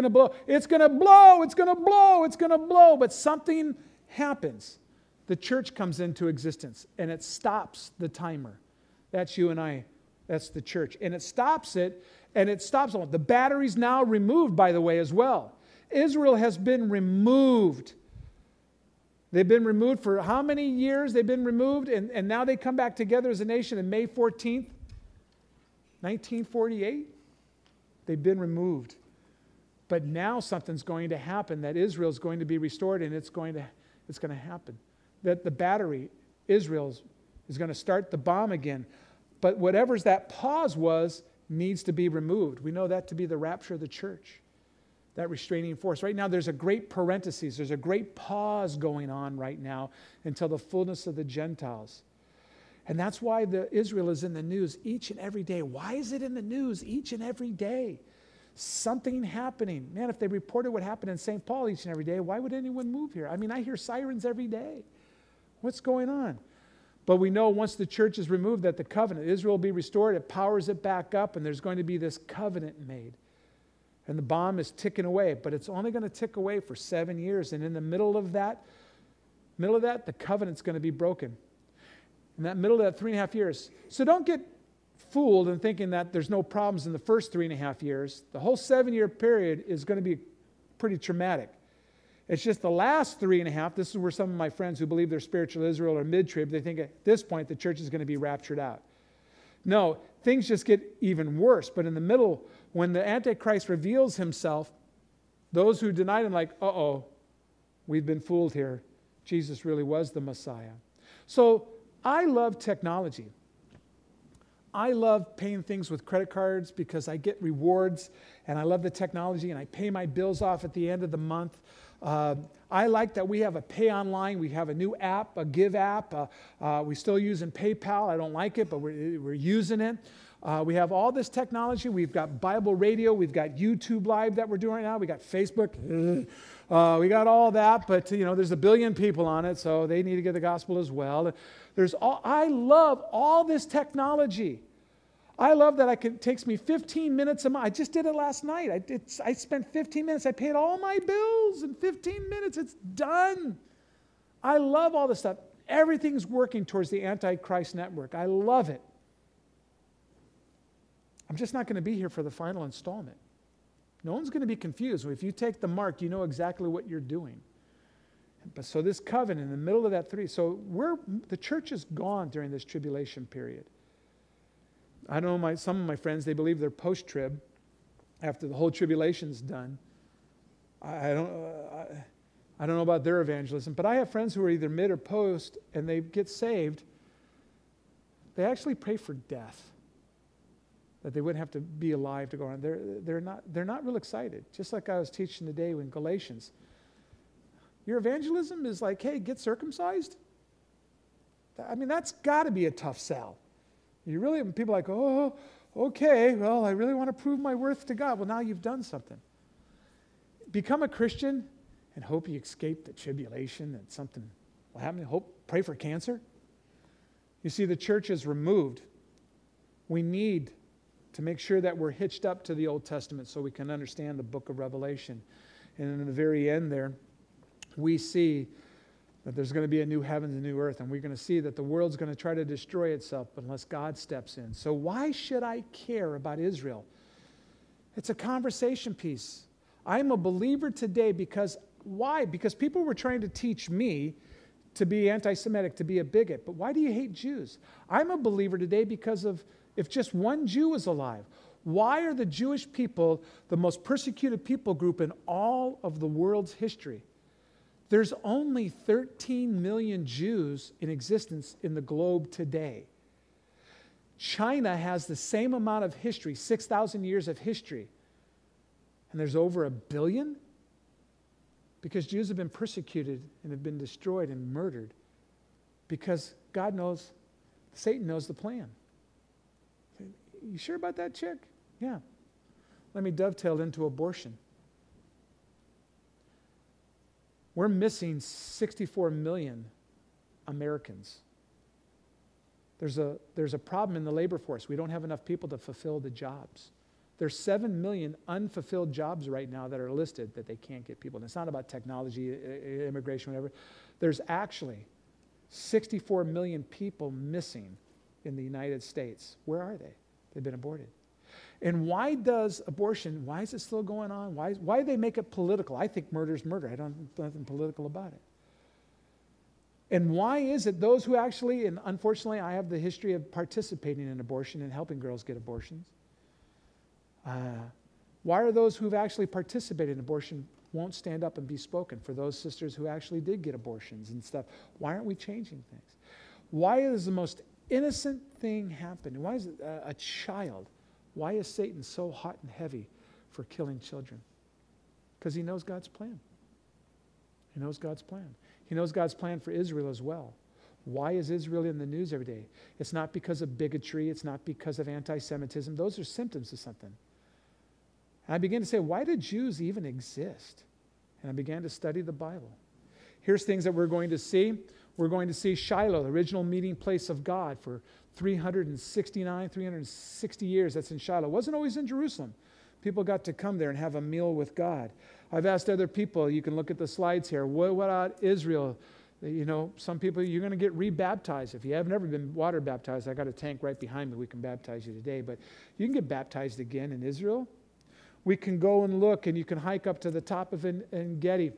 blow. It's going to blow. It's going to blow. It's going to blow. But something happens. The church comes into existence, and it stops the timer. That's you and I. That's the church. And it stops it, and it stops. The battery's now removed, by the way, as well. Israel has been removed. They've been removed for how many years? They've been removed, and now they come back together as a nation on May 14th, 1948. They've been removed. But now something's going to happen, that Israel's going to be restored, and it's going to happen. That the battery, Israel, is going to start the bomb again. But whatever's that pause was needs to be removed. We know that to be the rapture of the church, that restraining force. Right now there's a great parenthesis, there's a great pause going on right now until the fullness of the Gentiles. And that's why Israel is in the news each and every day. Why is it in the news each and every day? Something happening. Man, if they reported what happened in St. Paul each and every day, why would anyone move here? I mean, I hear sirens every day. What's going on? But we know once the church is removed that the covenant, Israel will be restored, it powers it back up, and there's going to be this covenant made. And the bomb is ticking away, but it's only going to tick away for 7 years. And in the middle of that, the covenant's going to be broken. In that middle of that 3.5 years. So don't get fooled in thinking that there's no problems in the first 3.5 years. The whole 7-year period is going to be pretty traumatic. It's just the last 3.5. This is where some of my friends who believe they're spiritual Israel or mid-trib, they think at this point the church is going to be raptured out. No, things just get even worse. But in the middle, when the Antichrist reveals himself, those who denied him like, uh-oh, we've been fooled here. Jesus really was the Messiah. So I love technology. I love paying things with credit cards because I get rewards, and I love the technology, and I pay my bills off at the end of the month. I like that we have a pay online. We have a new app, a Give app. We're still using PayPal. I don't like it, but we're using it. We have all this technology. We've got Bible radio. We've got YouTube Live that we're doing right now. We got Facebook. We got all that, but there's 1 billion people on it, so they need to get the gospel as well. I love all this technology. I love that it takes me 15 minutes a month. I just did it last night. I spent 15 minutes. I paid all my bills in 15 minutes. It's done. I love all this stuff. Everything's working towards the Antichrist network. I love it. I'm just not going to be here for the final installment. No one's going to be confused. If you take the mark, you know exactly what you're doing. But so this covenant in the middle of that three, so the church is gone during this tribulation period. I know some of my friends, they believe they're post-trib after the whole tribulation's done. I don't know about their evangelism, but I have friends who are either mid or post, and they get saved. They actually pray for death, that they wouldn't have to be alive to go on. They're not real excited. Just like I was teaching today in Galatians. Your evangelism is like, hey, get circumcised? I mean, that's got to be a tough sell. People are like, oh, okay, well, I really want to prove my worth to God. Well, now you've done something. Become a Christian and hope you escape the tribulation and something will happen. Pray for cancer. You see, the church is removed. We need to make sure that we're hitched up to the Old Testament so we can understand the book of Revelation. And in the very end there, we see that there's going to be a new heaven and a new earth, and we're going to see that the world's going to try to destroy itself unless God steps in. So why should I care about Israel? It's a conversation piece. I'm a believer today because, why? Because people were trying to teach me to be anti-Semitic, to be a bigot. But why do you hate Jews? I'm a believer today because of if just one Jew is alive. Why are the Jewish people the most persecuted people group in all of the world's history? There's only 13 million Jews in existence in the globe today. China has the same amount of history, 6,000 years of history. And there's over 1 billion? Because Jews have been persecuted and have been destroyed and murdered. Because God knows, Satan knows the plan. You sure about that, chick? Yeah. Let me dovetail into abortion. We're missing 64 million Americans. There's a problem in the labor force. We don't have enough people to fulfill the jobs. There's 7 million unfulfilled jobs right now that are listed that they can't get people. And it's not about technology, immigration, whatever. There's actually 64 million people missing in the United States. Where are they? They've been aborted. And why is it still going on? Why do they make it political? I think murder is murder. I don't think nothing political about it. And why is it those who actually, and unfortunately I have the history of participating in abortion and helping girls get abortions. Why are those who've actually participated in abortion won't stand up and be spoken for those sisters who actually did get abortions and stuff? Why aren't we changing things? Why is the most innocent thing happen? Why is it a child? Why is Satan so hot and heavy for killing children? Because he knows God's plan. He knows God's plan. He knows God's plan for Israel as well. Why is Israel in the news every day? It's not because of bigotry. It's not because of anti-Semitism. Those are symptoms of something. And I began to say, why do Jews even exist? And I began to study the Bible. Here's things that we're going to see. We're going to see Shiloh, the original meeting place of God for 360 years. That's in Shiloh. It wasn't always in Jerusalem. People got to come there and have a meal with God. I've asked other people, you can look at the slides here, what about Israel? You know, some people, you're going to get rebaptized. If you haven't ever been water baptized, I got a tank right behind me. We can baptize you today. But you can get baptized again in Israel. We can go and look, and you can hike up to the top of En-Gedi,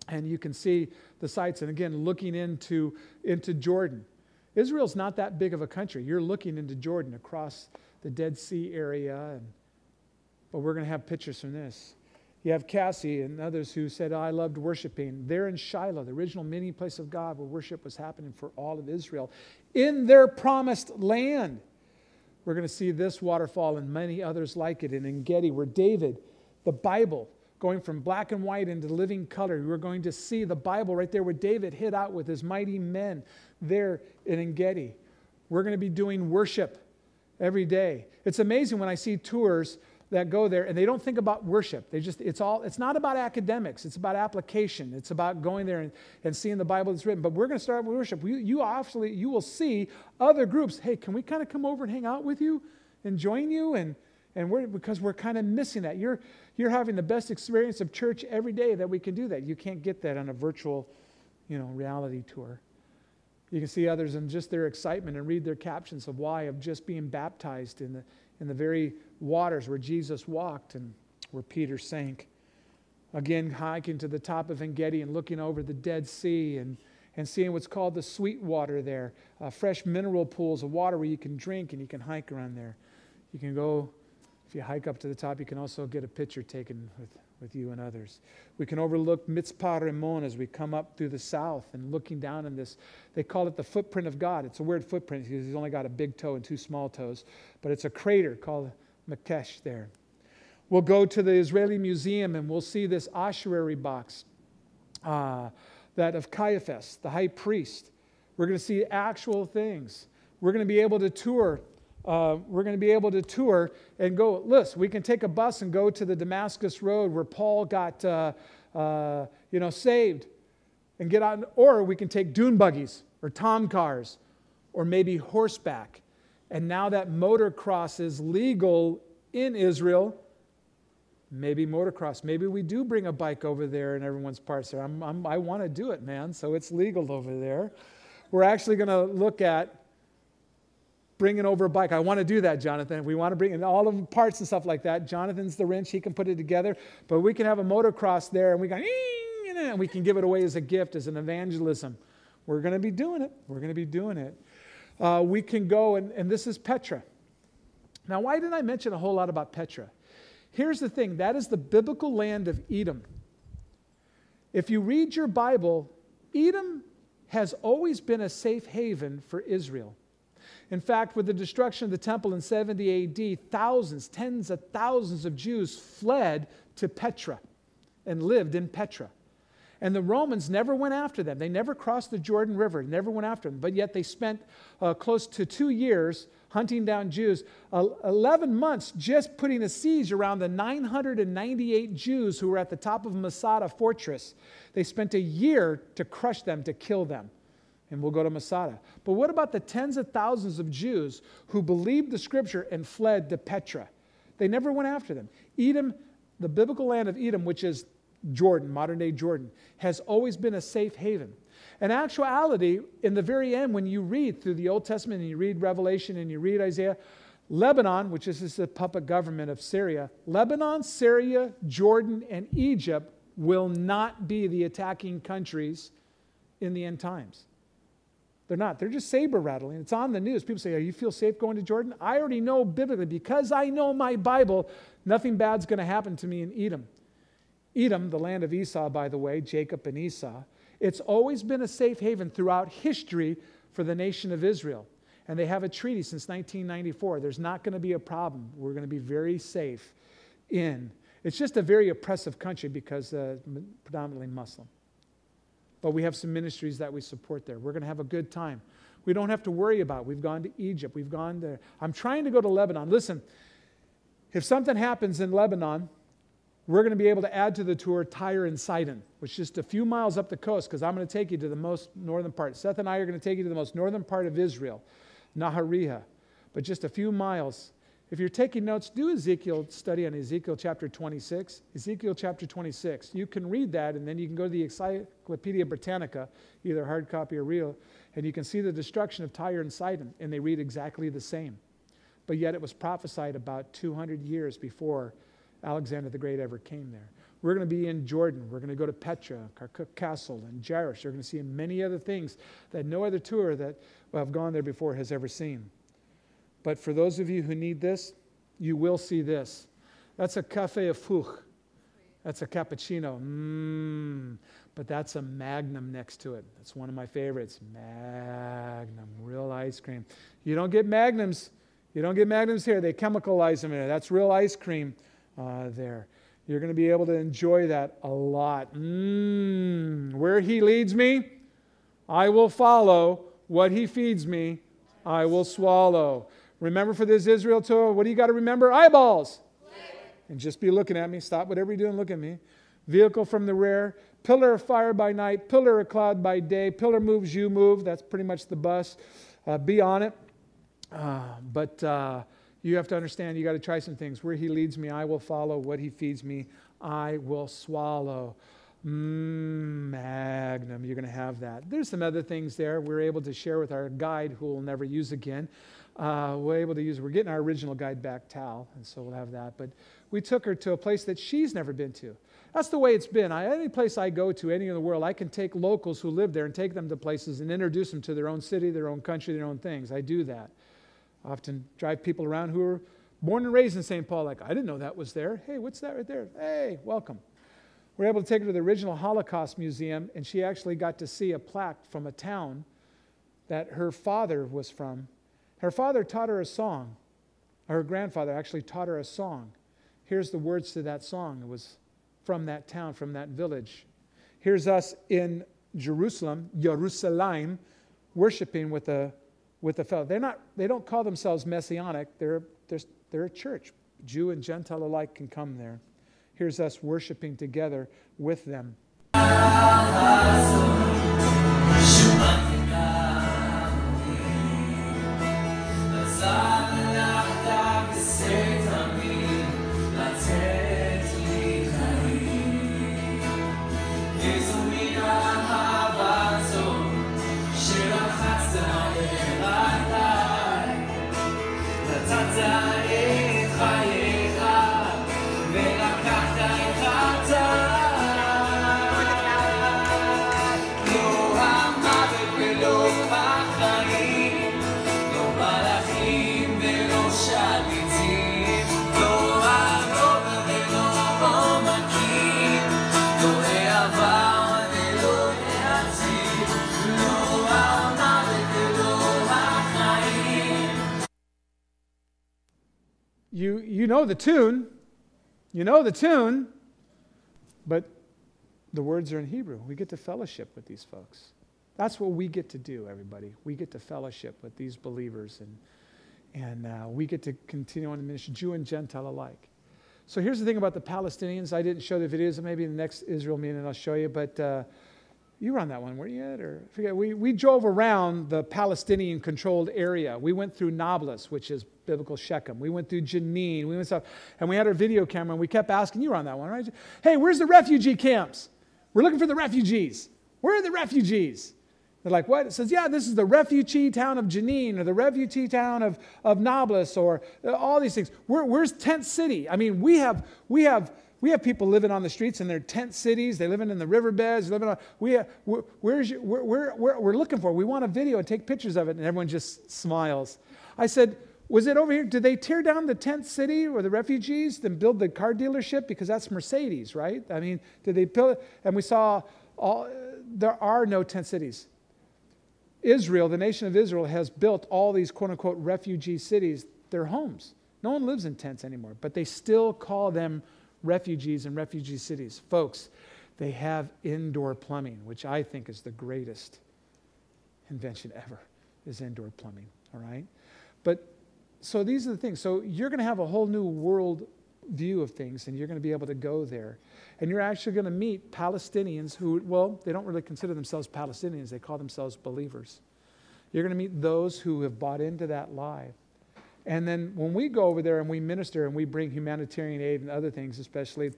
and you can see the sites. And again, looking into Jordan. Israel's not that big of a country. You're looking into Jordan across the Dead Sea area. But we're going to have pictures from this. You have Cassie and others who said, I loved worshiping. They're in Shiloh, the original meeting place of God where worship was happening for all of Israel in their promised land. We're going to see this waterfall and many others like it in En-Gedi, where David, the Bible, going from black and white into living color. We're going to see the Bible right there where David hid out with his mighty men there in En-Gedi. We're going to be doing worship every day. It's amazing when I see tours that go there and they don't think about worship. It's not about academics. It's about application. It's about going there and seeing the Bible that's written. But we're going to start with worship. You will see other groups. Hey, can we kind of come over and hang out with you and join you? Because we're kind of missing that. You're having the best experience of church every day that we can do that. You can't get that on a virtual, reality tour. You can see others and just their excitement and read their captions of why of just being baptized in in the very waters where Jesus walked and where Peter sank. Again, hiking to the top of En-Gedi and looking over the Dead Sea and seeing what's called the sweet water there, fresh mineral pools of water where you can drink and you can hike around there. You can go, if you hike up to the top, you can also get a picture taken with you and others. We can overlook Mitzpah Rimon as we come up through the south and looking down in this. They call it the footprint of God. It's a weird footprint because he's only got a big toe and two small toes, but it's a crater called Makesh there. We'll go to the Israeli Museum and we'll see this ossuary box that of Caiaphas, the high priest. We're going to see actual things. We're going to be able to tour. And go, listen, we can take a bus and go to the Damascus Road where Paul got saved and get on, or we can take dune buggies or tom cars or maybe horseback. And now that motocross is legal in Israel, maybe motocross. Maybe we do bring a bike over there and everyone's parts there. I want to do it, man. So it's legal over there. We're actually going to look at bringing over a bike. I want to do that, Jonathan. We want to bring in all of the parts and stuff like that. Jonathan's the wrench. He can put it together. But we can have a motocross there and we can, and we can give it away as a gift, as an evangelism. We're going to be doing it. We're going to be doing it. We can go, and this is Petra. Now, why didn't I mention a whole lot about Petra? Here's the thing. That is the biblical land of Edom. If you read your Bible, Edom has always been a safe haven for Israel. In fact, with the destruction of the temple in 70 AD, thousands, tens of thousands of Jews fled to Petra and lived in Petra. And the Romans never went after them. They never crossed the Jordan River, never went after them. But yet they spent close to 2 years hunting down Jews, 11 months just putting a siege around the 998 Jews who were at the top of Masada fortress. They spent a year to crush them, to kill them. And we'll go to Masada. But what about the tens of thousands of Jews who believed the scripture and fled to Petra? They never went after them. Edom, the biblical land of Edom, which is Jordan, modern-day Jordan, has always been a safe haven. In actuality, in the very end, when you read through the Old Testament and you read Revelation and you read Isaiah, Lebanon, which is the puppet government of Syria, Lebanon, Syria, Jordan, and Egypt will not be the attacking countries in the end times. They're not. They're just saber rattling. It's on the news. People say, you feel safe going to Jordan? I already know biblically, because I know my Bible, nothing bad's going to happen to me in Edom. Edom, the land of Esau, by the way, Jacob and Esau, it's always been a safe haven throughout history for the nation of Israel. And they have a treaty since 1994. There's not going to be a problem. We're going to be very safe in. It's just a very oppressive country because predominantly Muslim. But we have some ministries that we support there. We're going to have a good time. We don't have to worry about it. We've gone to Egypt. We've gone there. I'm trying to go to Lebanon. Listen, if something happens in Lebanon, we're going to be able to add to the tour Tyre and Sidon, which is just a few miles up the coast, because I'm going to take you to the most northern part. Seth and I are going to take you to the most northern part of Israel, Nahariya, but just a few miles. If you're taking notes, do Ezekiel study on Ezekiel chapter 26. Ezekiel chapter 26. You can read that, and then you can go to the Encyclopedia Britannica, either hard copy or real, and you can see the destruction of Tyre and Sidon, and they read exactly the same. But yet it was prophesied about 200 years before Alexander the Great ever came there. We're going to be in Jordan. We're going to go to Petra, Karkuk Castle, and Jerish. You're going to see many other things that no other tour that have gone there before has ever seen. But for those of you who need this, you will see this. That's a café au four. That's a cappuccino. But that's a Magnum next to it. That's one of my favorites. Magnum, real ice cream. You don't get Magnums. You don't get Magnums here. They chemicalize them in it. That's real ice cream there. You're going to be able to enjoy that a lot. Where he leads me, I will follow. What he feeds me, I will swallow. Remember, for this Israel tour, what do you got to remember? Eyeballs. And just be looking at me. Stop whatever you're doing, look at me. Vehicle from the rear. Pillar of fire by night. Pillar of cloud by day. Pillar moves, you move. That's pretty much the bus. Be on it. But you have to understand, you got to try some things. Where he leads me, I will follow. What he feeds me, I will swallow. Magnum, you're going to have that. There's some other things there we're able to share with our guide, who we'll never use again. we're able to use, we're getting our original guide back, Tal, and so we'll have that. But we took her to a place that she's never been to. That's the way it's been. Any place I go to, any in the world, I can take locals who live there and take them to places and introduce them to their own city, their own country, their own things. I do that. I often drive people around who are born and raised in St. Paul, like, I didn't know that was there. Hey, what's that right there? Hey, welcome. We're able to take her to the original Holocaust Museum, and she actually got to see a plaque from a town that her father was from. Her father taught her a song. Her grandfather actually taught her a song. Here's the words to that song. It was from that town, from that village. Here's us in Jerusalem, Jerusalem, worshiping with a fellow. They don't call themselves Messianic. They're a church. Jew and Gentile alike can come there. Here's us worshiping together with them. You know the tune. You know the tune. But the words are in Hebrew. We get to fellowship with these folks. That's what we get to do, everybody. We get to fellowship with these believers, and we get to continue on the ministry, Jew and Gentile alike. So here's the thing about the Palestinians. I didn't show the videos. Maybe in the next Israel meeting I'll show you. But you were on that one, weren't you? Or forget. We drove around the Palestinian-controlled area. We went through Nablus, which is biblical Shechem. We went through Jenin. We went stuff, and we had our video camera, and we kept asking. You were on that one, right? Hey, where's the refugee camps? We're looking for the refugees. Where are the refugees? They're like, what? It says, yeah, this is the refugee town of Jenin, or the refugee town of Nablus, or all these things. Where's Tent City? I mean, we have people living on the streets in their tent cities. They living in the riverbeds. We're looking for. We want a video and take pictures of it, and everyone just smiles. I said, was it over here? Did they tear down the tent city or the refugees and build the car dealership? Because that's Mercedes, right? I mean, did they build? And we saw there are no tent cities. Israel, the nation of Israel, has built all these quote-unquote refugee cities. They're homes. No one lives in tents anymore, but they still call them refugees and refugee cities. Folks, they have indoor plumbing, which I think is the greatest invention ever, is indoor plumbing, all right? But so these are the things. So you're going to have a whole new world view of things, and you're going to be able to go there. And you're actually going to meet Palestinians who, well, they don't really consider themselves Palestinians. They call themselves believers. You're going to meet those who have bought into that lie. And then when we go over there and we minister and we bring humanitarian aid and other things, especially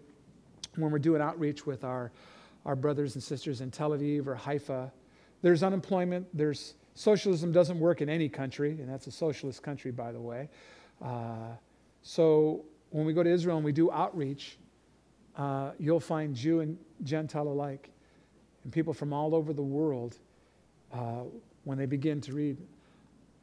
when we're doing outreach with our brothers and sisters in Tel Aviv or Haifa, there's unemployment, there's socialism doesn't work in any country, and that's a socialist country, by the way. So when we go to Israel and we do outreach, you'll find Jew and Gentile alike, and people from all over the world, when they begin to read.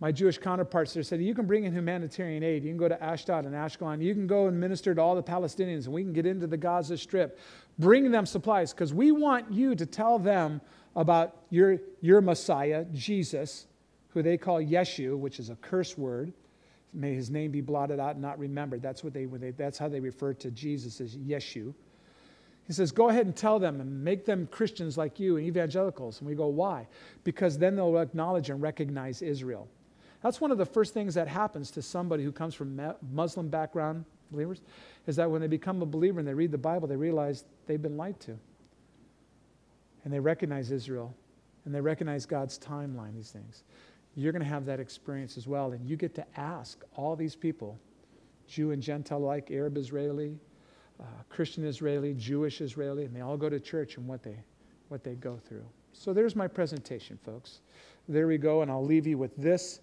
My Jewish counterparts there said, you can bring in humanitarian aid. You can go to Ashdod and Ashkelon. You can go and minister to all the Palestinians, and we can get into the Gaza Strip. Bring them supplies, because we want you to tell them about your Messiah, Jesus, who they call Yeshu, which is a curse word. May his name be blotted out and not remembered. That's how they refer to Jesus, as Yeshu. He says, go ahead and tell them and make them Christians like you and evangelicals. And we go, why? Because then they'll acknowledge and recognize Israel. That's one of the first things that happens to somebody who comes from Muslim background, believers, is that when they become a believer and they read the Bible, they realize they've been lied to. And they recognize Israel, and they recognize God's timeline, these things. You're going to have that experience as well, and you get to ask all these people, Jew and Gentile alike, Arab Israeli, Christian Israeli, Jewish Israeli, and they all go to church and what they go through. So there's my presentation, folks. There we go, and I'll leave you with this.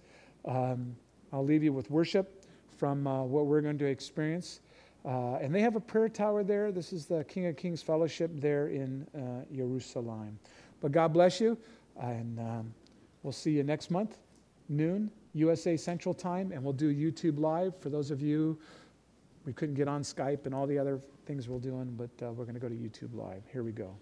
I'll leave you with worship from what we're going to experience. And they have a prayer tower there. This is the King of Kings Fellowship there in Jerusalem. But God bless you, and we'll see you next month, noon, USA Central Time, and we'll do YouTube Live for those of you we couldn't get on Skype and all the other things we're doing, but we're going to go to YouTube Live. Here we go.